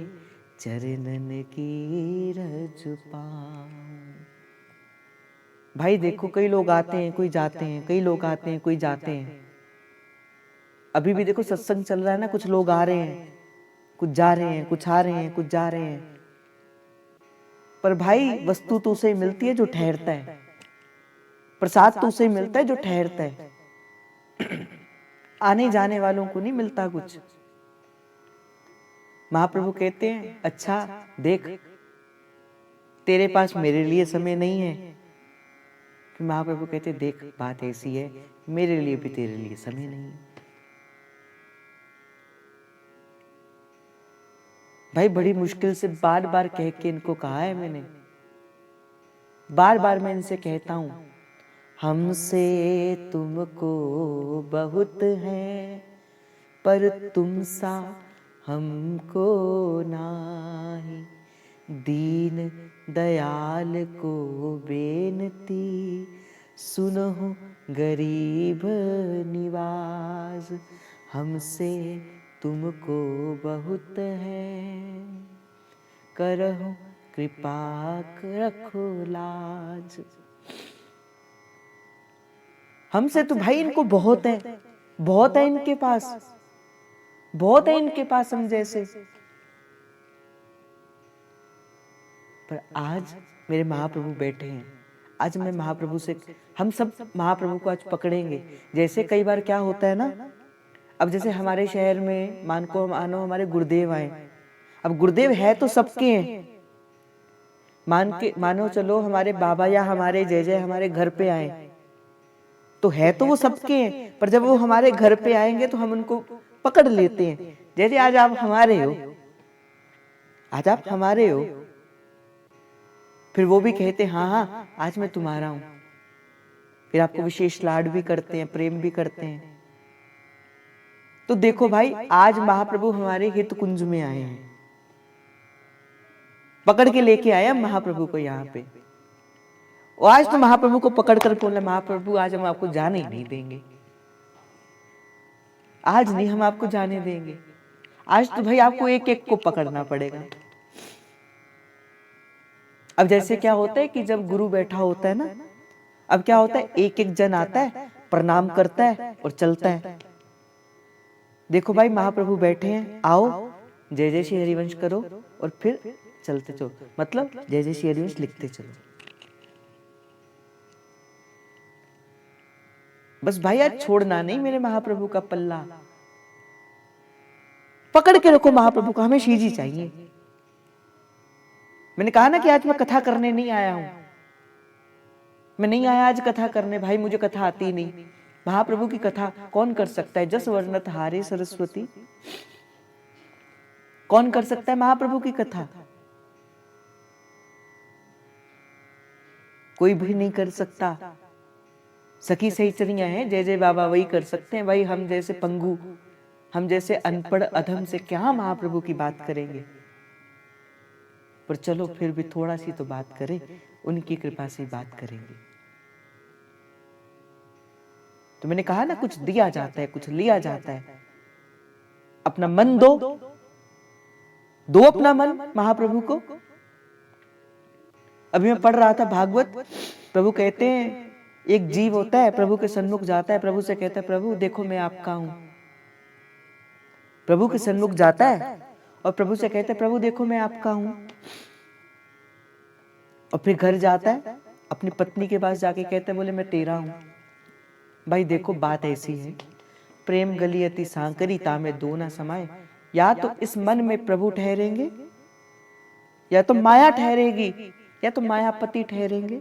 चरणन की रज पाऊं। भाई देखो, कई लोग आते हैं कोई जाते हैं, कई लोग आते हैं कोई जाते हैं। अभी भी देखो सत्संग चल रहा है ना, कुछ लोग आ रहे हैं, कुछ जा रहे हैं, कुछ आ रहे हैं, कुछ जा रहे हैं। पर भाई वस्तु तो उसे मिलती है जो ठहरता है, प्रसाद तो उसे मिलता है जो ठहरता है। आने जाने वालों को नहीं मिलता कुछ। महाप्रभु कहते हैं, अच्छा देख, तेरे पास मेरे लिए समय नहीं है। फिर महाप्रभु कहते हैं, देख बात ऐसी है, मेरे लिए भी तेरे लिए समय नहीं है। भाई बड़ी मुश्किल से बार बार कह के इनको कहा है मैंने, बार बार मैं इनसे कहता हूं, हमसे तुमको बहुत है, पर तुम सा हमको नाही। दीन दयाल को बेनती, सुनहो गरीब निवाज। हमसे तुमको बहुत है, करहो कृपा रखो लाज। हमसे तो भाई इनको बहुत है, बहुत है इनके पास, बहुत है इनके पास हम जैसे। पर आज मेरे महाप्रभु बैठे हैं, आज मैं महाप्रभु से, हम सब महाप्रभु को आज पकड़ेंगे। जैसे कई बार क्या होता है ना, अब जैसे हमारे शहर में मानो हमारे गुरुदेव आए। अब गुरुदेव है तो सबके हैं, मानो चलो हमारे बाबा या हमारे जय जय हमारे घर पे आए तो है तो वो सबके हैं, पर जब वो हमारे घर पे आएंगे तो हम उनको पकड़ लेते हैं। जैसे आज आप हमारे हो, आज आप हमारे हो, फिर वो भी कहते हैं हाँ हाँ आज मैं तुम्हारा हूं। फिर आपको विशेष लाड भी करते हैं, प्रेम भी करते हैं। तो देखो भाई, आज महाप्रभु हमारे हित कुंज में आए हैं, पकड़ के लेके आए हम महाप्रभु को यहाँ पे। और आज तो महाप्रभु को पकड़ कर बोला, महाप्रभु आज हम आपको जाने ही नहीं देंगे, आज नहीं हम आपको जाने देंगे। आज तो भाई आपको एक एक को पकड़ना पड़ेगा। अब जैसे क्या होता है कि जब गुरु बैठा होता है ना, अब क्या होता है, एक एक जन आता है, प्रणाम करता है और चलता है। देखो भाई महाप्रभु बैठे हैं, आओ जय जय श्री हरिवंश करो और फिर चलते चलो, मतलब जय जय श्री हरिवंश लिखते चलो। बस भाई आज छोड़ना नहीं मेरे महाप्रभु का पल्ला, पकड़ के रखो महाप्रभु को, हमें शीजी चाहिए। मैंने कहा ना कि आज मैं कथा करने नहीं आया हूं, मैं नहीं आया आज कथा करने, भाई मुझे कथा आती नहीं। महाप्रभु की कथा कौन कर सकता है? जस वर्णत हारे सरस्वती, कौन कर सकता है महाप्रभु की कथा? कोई भी नहीं कर सकता। सखी सहीचरियां हैं, जय जय बाबा वही कर सकते हैं। भाई हम जैसे पंगु, हम जैसे अनपढ़ अधम से क्या महाप्रभु की बात करेंगे? पर चलो फिर भी थोड़ा सी तो बात करें, उनकी कृपा से बात करेंगे। तो मैंने कहा ना, कुछ दिया जाता है कुछ लिया जाता है। अपना मन दो, दो अपना मन महाप्रभु को। अभी मैं पढ़ रहा था भागवत, प्रभु कहते हैं एक जीव होता है, प्रभु के सन्मुख जाता है, प्रभु से कहता है प्रभु देखो मैं आपका हूं। प्रभु के सन्मुख जाता है और प्रभु से कहता है प्रभु देखो मैं आपका हूं। और फिर घर जाता है, अपनी पत्नी के पास जाके कहता है बोले मैं तेरा हूं। भाई देखो बात ऐसी है, प्रेम गली अति सांकरी तामे दो ना समाये। या तो इस मन में प्रभु ठहरेंगे, या तो माया ठहरेगी, या तो मायापति ठहरेंगे।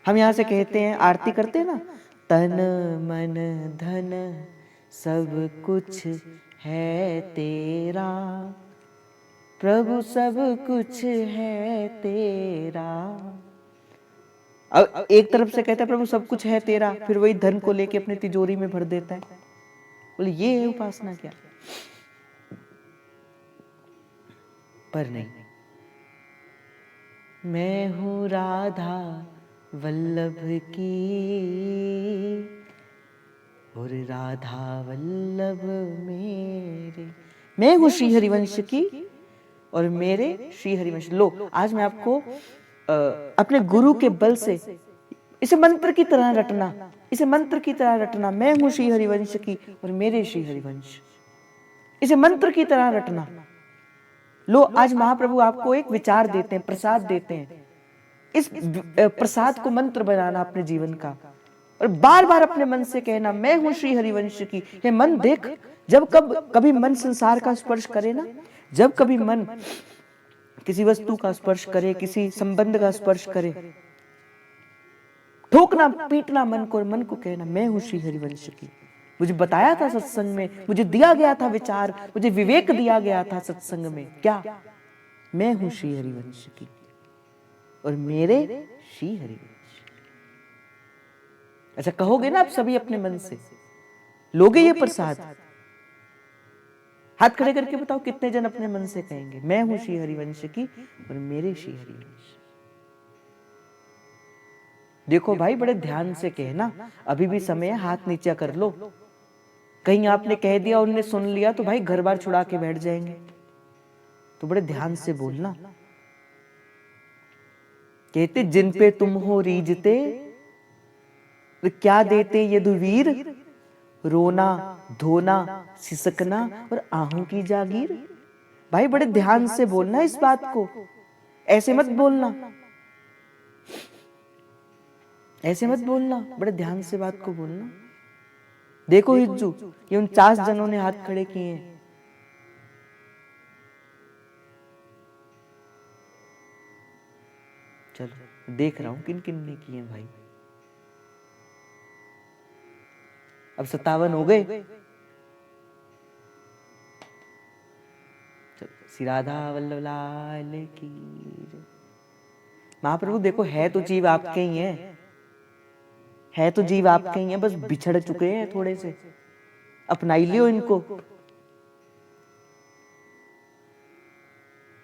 हम यहां से कहते हैं, आरती करते हैं ना, तन मन धन सब कुछ है तेरा, प्रभु सब कुछ है तेरा। अब एक तरफ से कहता है प्रभु सब कुछ है तेरा, फिर वही धन को लेके अपनी तिजोरी में भर देता है। बोले ये है उपासना क्या? पर नहीं। मैं हूँ राधा वल्लभ की और राधा वल्लभ मेरे। मैं हूँ श्री हरिवंश की और मेरे श्री हरिवंश। लो, आज मैं आपको अपने गुरु के बल से इसे मंत्र की तरह रटना, इसे मंत्र की तरह रटना। मैं हूँ श्री हरिवंश की और मेरे श्री हरिवंश, इसे मंत्र की तरह रटना। लो, आज महाप्रभु आपको एक विचार देते हैं, प्रसाद देते हैं। इस प्रसाद को मंत्र बनाना अपने जीवन का और बार बार अपने मन से कहना, मैं हूं श्री हरिवंश की। ये मन देख, जब कभी मन संसार का स्पर्श करे ना, जब कभी मन किसी वस्तु का स्पर्श करे, किसी संबंध का स्पर्श करे, ठोकना पीटना मन को कहना, मैं हूं श्री हरिवंश की। मुझे बताया था सत्संग में, मुझे दिया गया था विचार, मुझे विवेक दिया गया था सत्संग में, क्या? मैं हूं श्री हरिवंश की और मेरे श्री हरिवंश। अच्छा कहोगे ना आप सभी अपने मन से? लोगे ये प्रसाद? हाथ खड़े करके बताओ कितने जन अपने मन से कहेंगे, मैं हूं श्री हरिवंश की और मेरे श्री हरिवंश। देखो भाई, बड़े ध्यान से कहना, अभी भी समय है, हाथ नीचा कर लो। कहीं आपने कह दिया, उनने सुन लिया तो भाई घर बार छुड़ा के बैठ जाएंगे। तो बड़े ध्यान से बोलना। कहते जिन पे तुम हो रीझते तो क्या देते यदुवीर, रोना धोना सिसकना और आहों की जागीर। भाई बड़े ध्यान से बोलना इस बात को, ऐसे मत बोलना, ऐसे मत बोलना, बड़े ध्यान से बात को बोलना। देखो हिज्जू, ये 49 जनों ने हाथ खड़े किए हैं। चलो देख रहा हूं किन किन ने किए हैं भाई। अब 57 हो गए। श्री राधा वल्लभ लाल की। महाप्रभु देखो, है तो जीव आपके ही है तो जीव आपके ही है, बस बिछड़ चुके हैं थोड़े से, अपना ही लियो इनको।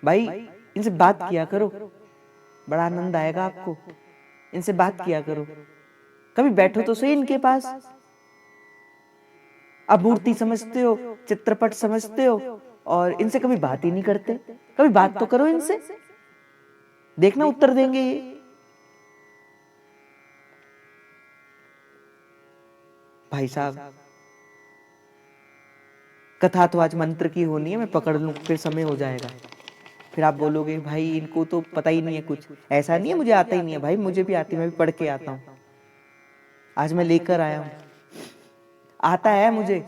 भाई इनसे बात किया करो, बड़ा आनंद आएगा आपको। इनसे बात किया करो, कभी बैठो तो सही इनके पास। अब मूर्ति समझते हो, चित्रपट समझते हो और इनसे कभी बात ही नहीं करते। कभी बात तो करो इनसे, देखना उत्तर देंगे ये। भाई साहब, कथा तो आज मंत्र की होनी है, मैं पकड़ लूं फिर समय हो जाएगा। फिर आप बोलोगे भाई इनको तो पता ही नहीं है कुछ। ऐसा नहीं है मुझे आता ही नहीं है भाई, मुझे भी आती है, मैं भी पढ़ के आता हूं। आज मैं लेकर आया हूं, आता है मुझे।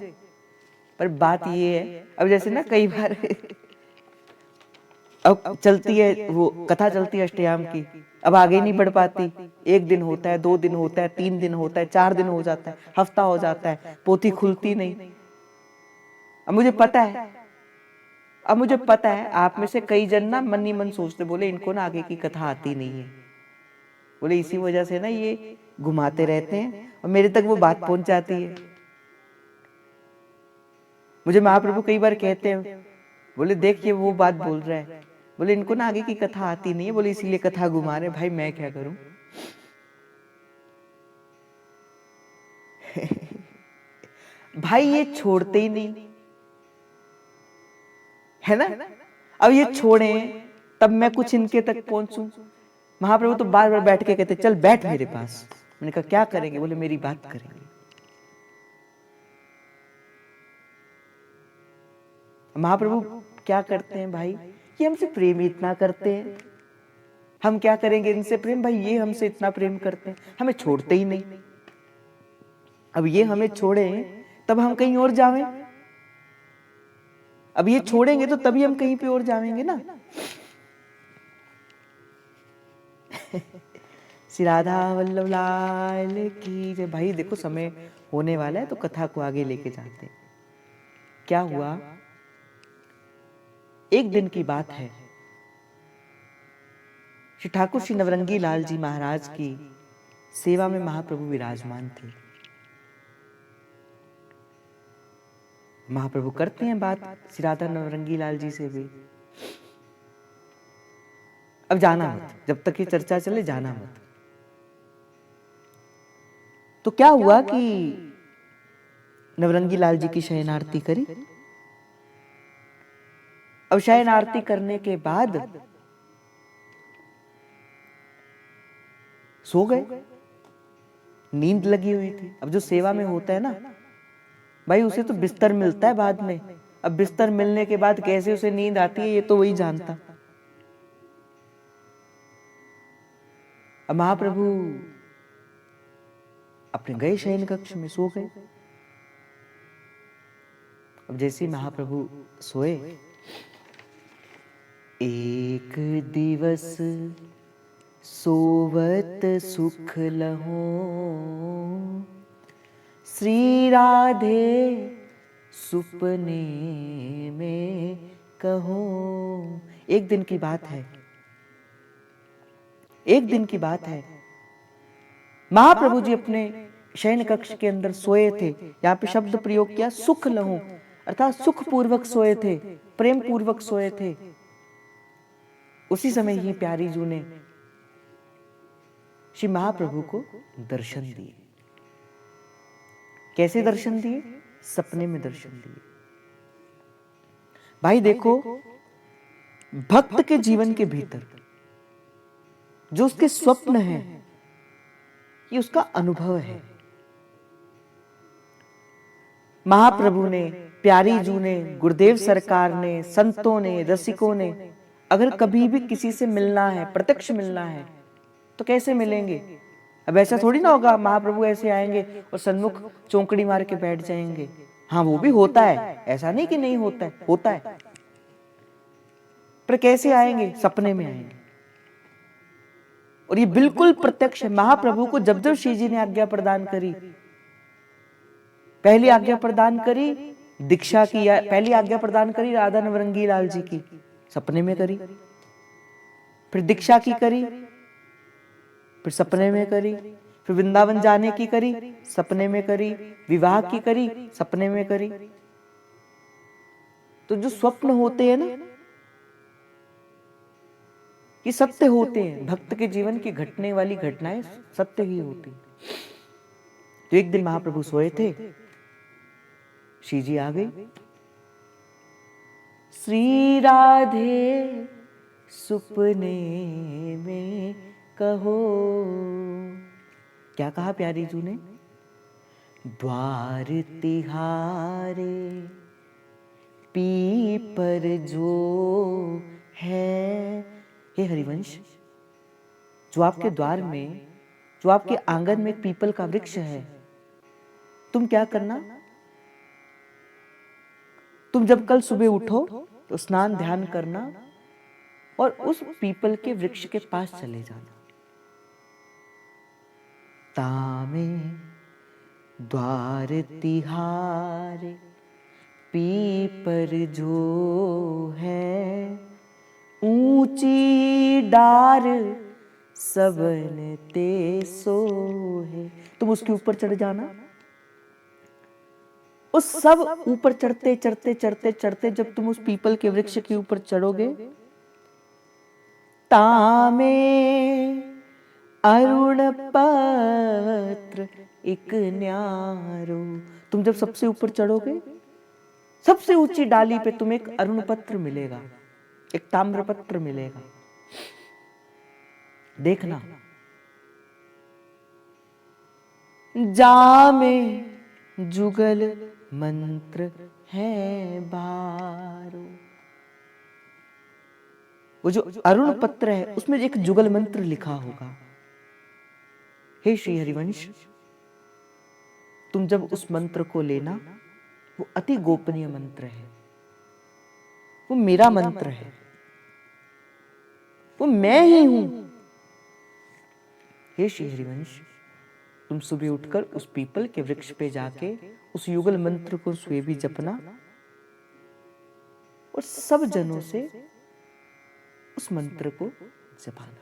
पर बात ये है, अब जैसे ना कई बार अब चलती है वो कथा, चलती है अष्टयाम की, अब आगे नहीं बढ़ पाती। 1 दिन होता है, 2 दिन होता है, 3 दिन होता है, 4 दिन हो जाता है, हफ्ता हो जाता है, पोथी खुलती नहीं। अब मुझे पता है आप में से कई जन ना मन ही मन सोचते, बोले इनको ना आगे की कथा आती नहीं है, बोले इसी वजह से ना ये घुमाते रहते हैं और मेरे तक वो बात पहुंच जाती है। मुझे महाप्रभु कई बार कहते हैं, बोले देखिए वो बात बोल रहा है, बोले इनको ना आगे की कथा आती नहीं है, बोले इसीलिए कथा घुमा रहे। भाई मैं क्या करूं? भाई ये छोड़ते ही नहीं है ना। अब ये छोड़े तब मैं कुछ इनके तक पहुंचूं। महाप्रभु तो बार बार बैठ के कहते चल बैठ मेरे पास। मैंने कहा क्या करेंगे? बोले मेरी बात करेंगे। महाप्रभु क्या करते हैं भाई? ये हमसे प्रेम इतना करते हैं, हम क्या करेंगे इनसे प्रेम? भाई ये हमसे इतना प्रेम करते हैं, हमें छोड़ते ही नहीं। अब ये हमें छोड़े तब हम कहीं और जावें, अब ये छोड़ेंगे तो तभी हम कहीं पे और जाएंगे ना। श्री राधा वल्लभ लाल की जय। भाई देखो समय होने वाला है तो कथा को आगे लेके जाते हैं। क्या हुआ, एक दिन की बात है, श्री ठाकुर श्री नवरंगी लाल जी महाराज की सेवा में महाप्रभु विराजमान थे। महाप्रभु करते हैं बात श्री राधा नवरंगी लाल जी से भी। अब जाना मत, जब तक ये चर्चा चले जाना मत। तो क्या हुआ कि नवरंगी लाल जी की शयन आरती करी। अब शयन आरती करने के बाद सो गए, नींद लगी हुई थी। अब जो सेवा में होता है ना भाई, उसे तो बिस्तर मिलता है बाद में। अब बिस्तर मिलने के बाद कैसे उसे नींद आती है ये तो वही जानता। अब महाप्रभु अपने गए शयन कक्ष में, सो गए। अब जैसे महाप्रभु सोए, एक दिवस सोवत सुख लहो, श्री राधे सुपने में कहो। एक दिन की बात है, एक दिन की बात है। महाप्रभु जी अपने शयन कक्ष के अंदर सोए थे। यहाँ पे शब्द प्रयोग किया सुख लहो, अर्थात सुख पूर्वक सोए थे, प्रेम पूर्वक सोए थे। उसी समय ही प्यारी जू ने श्री महाप्रभु को दर्शन दिए। कैसे दर्शन दिए? सपने में दर्शन दिए। भाई देखो, भक्त के जीवन के भीतर जो उसके स्वप्न है, ये उसका अनुभव है। महाप्रभु ने, प्यारी जू ने, गुरुदेव सरकार ने, संतों ने, रसिकों ने अगर कभी भी किसी से मिलना है, प्रत्यक्ष मिलना है, तो कैसे मिलेंगे? अब ऐसा थोड़ी ना होगा महाप्रभु ऐसे आएंगे और सन्मुख चौंकड़ी मार के बैठ जाएंगे। हाँ, वो भी होता है, ऐसा नहीं कि नहीं होता है, होता है। पर कैसे आएंगे? सपने में आएंगे। और ये बिल्कुल प्रत्यक्ष है। महाप्रभु को जब जब श्री जी ने आज्ञा प्रदान करी, पहली आज्ञा प्रदान करी दीक्षा की, पहली आज्ञा प्रदान करी राधा नवरंगी लाल जी की, सपने में करी। फिर दीक्षा की करी, फिर सपने में करी। फिर वृंदावन जाने की करी, सपने में करी। विवाह की करी, सपने में करी। तो जो स्वप्न होते हैं ना, ये सत्य होते हैं। भक्त के जीवन की घटने वाली घटनाएं सत्य ही होती। तो एक दिन महाप्रभु सोए थे, श्री जी आ गई। श्री राधे सुपने में कहो। क्या कहा प्यारी जू ने? द्वार तिहारे पीपर जो है। हे हरिवंश, जो आपके द्वार में, जो आपके आंगन में पीपल का वृक्ष है, तुम क्या करना, तुम जब कल सुबह उठो तो स्नान ध्यान करना और उस पीपल के वृक्ष के पास चले जाना। तामे द्वार तिहारे पीपर जो है, ऊंची डार सबन ते सोहे। तुम उसके ऊपर चढ़ जाना। उस सब ऊपर चढ़ते चढ़ते चढ़ते चढ़ते जब तुम उस पीपल के वृक्ष के ऊपर चढ़ोगे, तामे अरुण पत्र एक न्यारो। तुम जब सबसे ऊपर चढ़ोगे, सबसे ऊंची डाली पे तुम्हें एक अरुण पत्र मिलेगा, एक ताम्र पत्र मिलेगा। देखना, जामे जुगल मंत्र है बारो। वो जो अरुण पत्र है उसमें एक जुगल मंत्र लिखा होगा। हे श्री हरिवंश, तुम जब उस मंत्र को लेना, वो अति गोपनीय मंत्र है, वो मेरा मंत्र है, वो मैं ही हूं। हे श्री हरिवंश, तुम सुबह उठकर उस पीपल के वृक्ष पे जाके उस युगल मंत्र को स्वयं भी जपना और सब जनों से उस मंत्र को जपाना।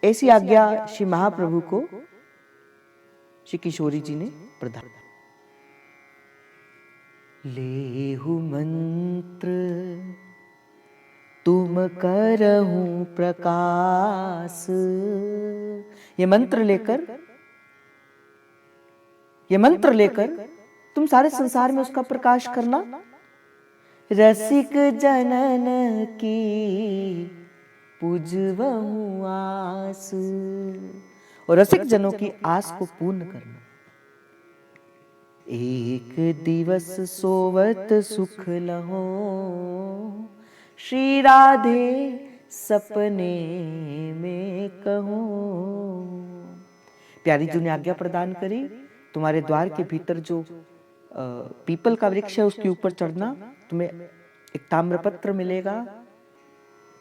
ऐसी आज्ञा श्री महाप्रभु को श्री किशोरी जी ने प्रदान। लेहु मंत्र तुम करहूं प्रकाश। ये मंत्र लेकर तुम सारे संसार में उसका प्रकाश करना। रसिक जनन की पुजवहूं आस, और रसिक जनों की आस को पूर्ण करना। एक दिवस सोवत सुख लहो, श्री राधे सपने में कहो। प्यारी जी ने आज्ञा प्रदान करी, तुम्हारे द्वार के भीतर जो पीपल का वृक्ष है उसके ऊपर चढ़ना, तुम्हें एक ताम्रपत्र मिलेगा,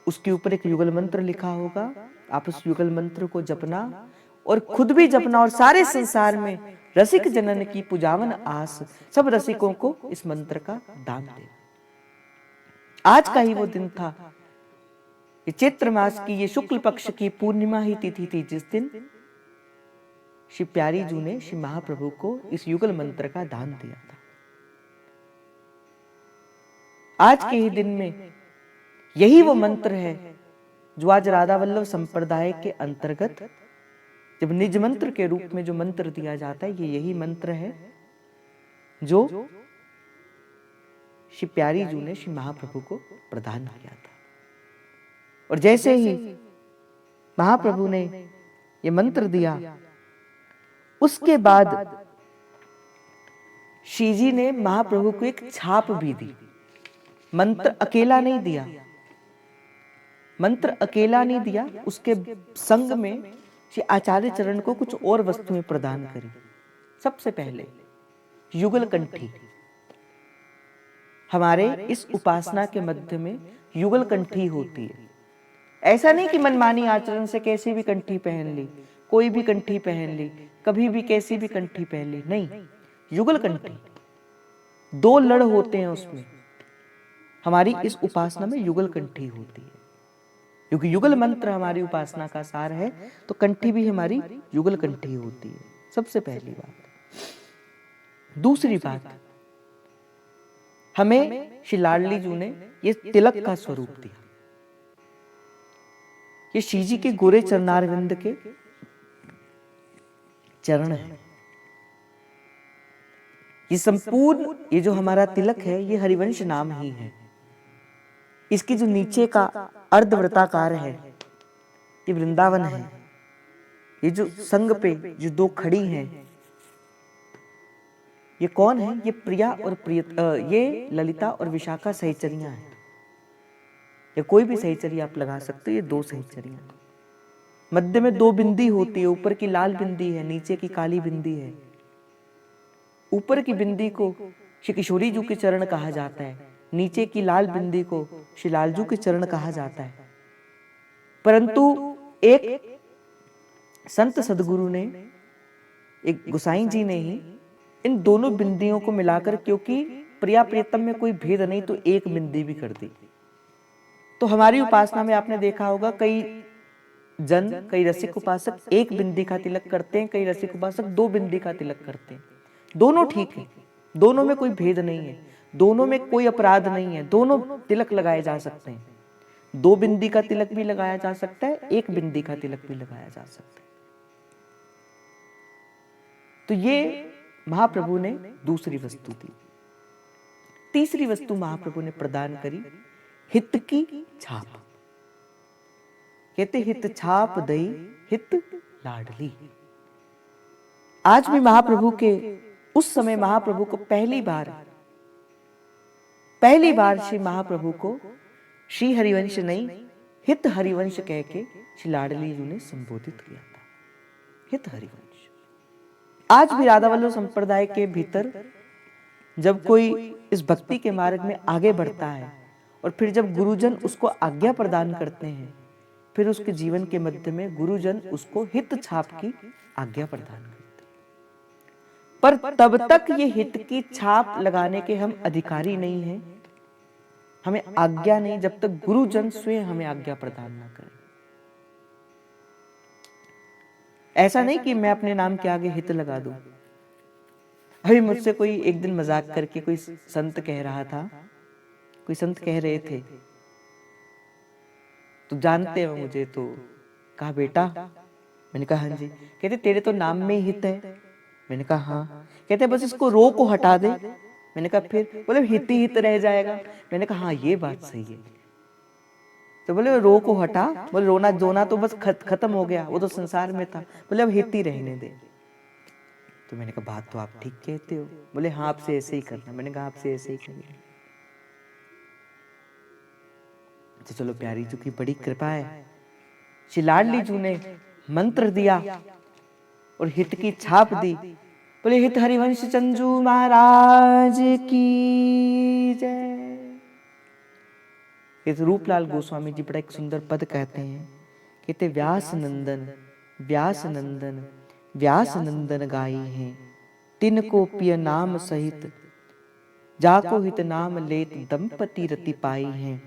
उसके ऊपर एक युगल मंत्र लिखा होगा। आप उस युगल मंत्र को जपना और खुद भी जपना, और सारे संसार में रसिक जनन की पुजावन आस, सब रसिकों को इस मंत्र का दान दे। आज का ही वो दिन था, ये चैत्र मास की ये शुक्ल पक्ष की पूर्णिमा ही तिथि थी, जिस दिन श्री प्यारी जी ने श्री महाप्रभु को इस युगल मंत्र का दान दिया था। आज के ही दिन में यही वो मंत्र है जो आज राधा वल्लभ संप्रदाय के अंतर्गत जब निज मंत्र के रूप में जो मंत्र दिया जाता है, ये यही मंत्र है जो श्री प्यारी जी ने श्री महाप्रभु को प्रदान किया था। और जैसे ही महाप्रभु ने ये मंत्र दिया, उसके बाद श्री जी ने महाप्रभु को एक छाप भी दी। मंत्र अकेला नहीं दिया, मंत्र अकेला नहीं दिया, उसके संग में श्री आचार्य चरण को कुछ और वस्तुएं प्रदान करी। सबसे पहले युगल कंठी। हमारे इस उपासना के मध्य में युगल कंठी होती है। ऐसा नहीं कि मनमानी आचरण से कैसी भी कंठी पहन ली, कोई भी कंठी पहन ली, कभी भी कैसी भी कंठी पहन ली, नहीं। युगल कंठी, दो लड़ होते हैं उसमें। हमारी इस उपासना में युगल कंठी होती है, क्योंकि युगल मंत्र हमारी उपासना का सार है, तो कंठी भी हमारी युगल कंठी होती है। सबसे पहली बात। दूसरी बात, हमें श्री लाडली जी ने ये तिलक का स्वरूप दिया। ये श्री जी के गोरे चरणारविंद के चरण है। ये संपूर्ण ये जो हमारा तिलक है, ये हरिवंश नाम ही है। इसकी जो नीचे का अर्धवृत्ताकार है, ये वृंदावन है। ये जो संग पे जो दो खड़ी हैं, ये कौन है? ये प्रिया और ये ललिता और विशाखा सहचरियां हैं। या कोई भी सहचरी आप लगा सकते हो, ये दो सहचरियां। मध्य में दो बिंदी होती है, ऊपर की लाल बिंदी है, नीचे की काली बिंदी है। ऊपर की बिंदी को श्री किशोरी जी के चरण कहा जाता है, नीचे की लाल बिंदी को श्री लालजू के चरण कहा जाता है। परंतु एक संत सदगुरु ने, एक गोसाई जी ने ही इन दोनों बिंदियों को मिलाकर, क्योंकि प्रिया प्रियतम में कोई भेद नहीं, तो एक बिंदी भी कर दी। तो हमारी उपासना में आपने देखा होगा, कई रसिक उपासक एक बिंदी का तिलक करते हैं, कई रसिक उपासक दो बिंदी का तिलक करते हैं। दोनों ठीक है, दोनों में कोई भेद नहीं है, दोनों में कोई अपराध नहीं है, दोनों तिलक लगाए जा सकते हैं। दो बिंदी का तिलक भी लगाया जा सकता है, एक बिंदी का तिलक भी लगाया जा सकता है। तो ये महाप्रभु ने दूसरी वस्तु दी। तीसरी वस्तु महाप्रभु ने प्रदान करी, हित की छाप। कहते हित छाप दई हित लाडली। आज भी महाप्रभु के, उस समय महाप्रभु को पहली बार श्री महाप्रभु को श्री हरिवंश नहीं, हित हरिवंश कह के श्री लाडली जी ने संबोधित किया था। हित हरिवंश। आज भी राधा वल्लभ संप्रदाय के भीतर जब कोई इस भक्ति के मार्ग में आगे बढ़ता है, और फिर जब गुरुजन उसको आज्ञा प्रदान करते हैं, फिर उसके जीवन के मध्य में गुरुजन उसको हित छाप की आज्ञा प्रदान करते हैं। पर तब तक ये हित की छाप लगाने के हम अधिकारी नहीं हैं, हमें आज्ञा नहीं, जब तक गुरुजन स्वयं हमें आज्ञा प्रदान न करें। ऐसा नहीं कि मैं अपने नाम के आगे हित लगा दूं। अभी मुझसे कोई एक दिन मजाक करके कोई संत कह रहा था, कोई संत कह रहे थे तो जानते हो मुझे? तो कहा बेटा, मैंने कहा हाँ जी। कहते तेरे तो नाम में हित है। मैंने कहा हाँ। कहते बस इसको रो को हटा दे। मैंने कहा फिर? बोले हित ही हित रह जाएगा। मैंने कहा हाँ ये बात सही है। तो बोले रो को हटा। बोले रोना धोना तो बस खत्म हो गया, वो तो संसार में था। बोले अब हित ही रहने दे। तो मैंने कहा बात तो आप ठीक कहते हो। बोले हाँ आपसे ऐसे ही करना। मैंने कहा आपसे ऐसे ही करेंगे। तो चलो प्यारी जी की बड़ी कृपा है, श्री लाडली जी ने मंत्र दिया और हित की छाप दी। बोले हित हरिवंश चंदू महाराज की जय। इस रूपलाल गोस्वामी जी बड़ा एक सुंदर पद कहते हैं, कहते व्यास नंदन व्यास नंदन व्यास नंदन गाई हैं, तिन को पिय नाम सहित जाको हित नाम लेत दंपति रति पाई हैं,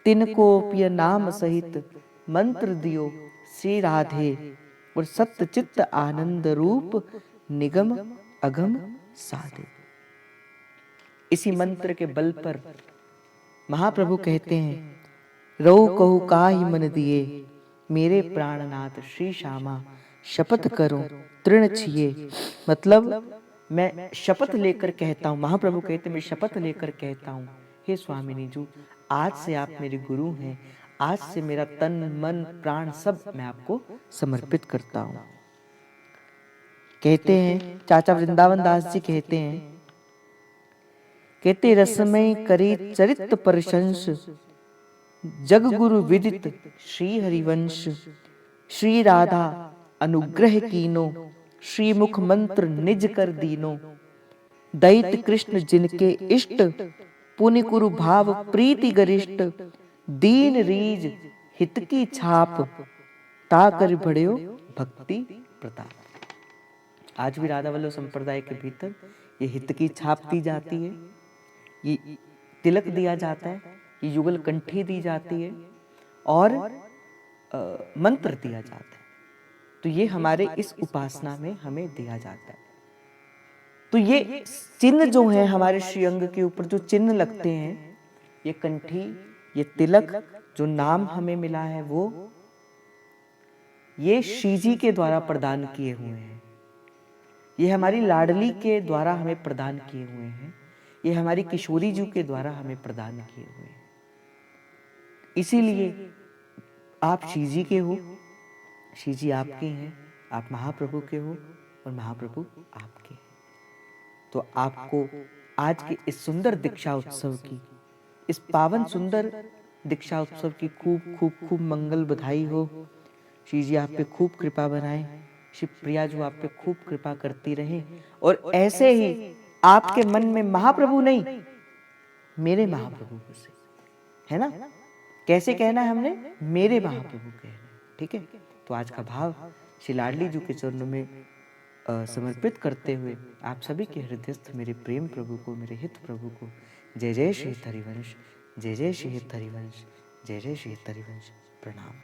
तिन को पिय नाम सहित मंत्र दियो श्री राधे और सत्य चित्त आनंद रूप निगम अगम साधे। इसी मंत्र के बल पर महाप्रभु कहते हैं रऊ कहू काहि मन दिए, मेरे प्राणनाथ श्री श्यामा शपथ करो तृण छिए। मतलब मैं शपथ लेकर कहता हूँ, महाप्रभु कहते मैं शपथ लेकर कहता हूँ, हे स्वामिनी जी आज से आप मेरे गुरु हैं, आज से मेरा तन मन प्राण सब मैं आपको समर्पित करता हूँ। कहते हैं चाचा वृंदावन दास जी कहते हैं, कहते रसमय करी चरित प्रशंस, जग गुरु विदित श्री हरिवंश, श्री राधा अनुग्रह कीनो, श्री मुख मंत्र निज कर दीनो, दैत कृष्ण जिनके इष्ट, पुनि कुरु भाव प्रीति गरिष्ठ, दीन रीज हित की छाप, ता कर बढ़ियो भक्ति प्रताप। आज भी राधा वल्लभ संप्रदाय के भीतर ये हित की छाप दी जाती है, ये तिलक दिया जाता है, ये युगल कंठी दी जाती है और मंत्र दिया जाता है। तो ये हमारे इस उपासना में हमें दिया जाता है। तो ये चिन्ह जो है हमारे श्रीअंग के ऊपर जो चिन्ह लगते हैं, ये कंठी, ये तिलक, जो नाम हमें मिला है वो ये श्री जी के द्वारा प्रदान किए हुए हैं। ये हमारी लाडली के द्वारा हमें प्रदान किए हुए हैं। ये हमारी किशोरी जी के द्वारा हमें प्रदान किए हुए हैं। इसीलिए आप श्री जी के हो, श्री जी आपके हैं, आप महाप्रभु के हो और महाप्रभु आपके हैं। तो आपको आज के इस सुंदर दीक्षा उत्सव की, इस पावन सुंदर दीक्षा उत्सव की खूब खूब खूब मंगल बधाई हो। श्री जी आप पे खूब कृपा बनाए, श्री प्रिया जो आप पे खूब कृपा करती रहे और ऐसे ही आपके मन में महाप्रभु नहीं, मेरे महाप्रभु से, है ना? कैसे कहना है हमने? मेरे महाप्रभु कहना है, ठीक है? तो आज का भाव श्री लाडली जी के चरणों में समर्पित करते हुए आप सभी के हृदयस्थ मेरे प्रेम प्रभु को, मेरे हित प्रभु को जय जय श्री हरिवंश, जय जय श्री हरिवंश, जय जय श्री हरिवंश, प्रणाम।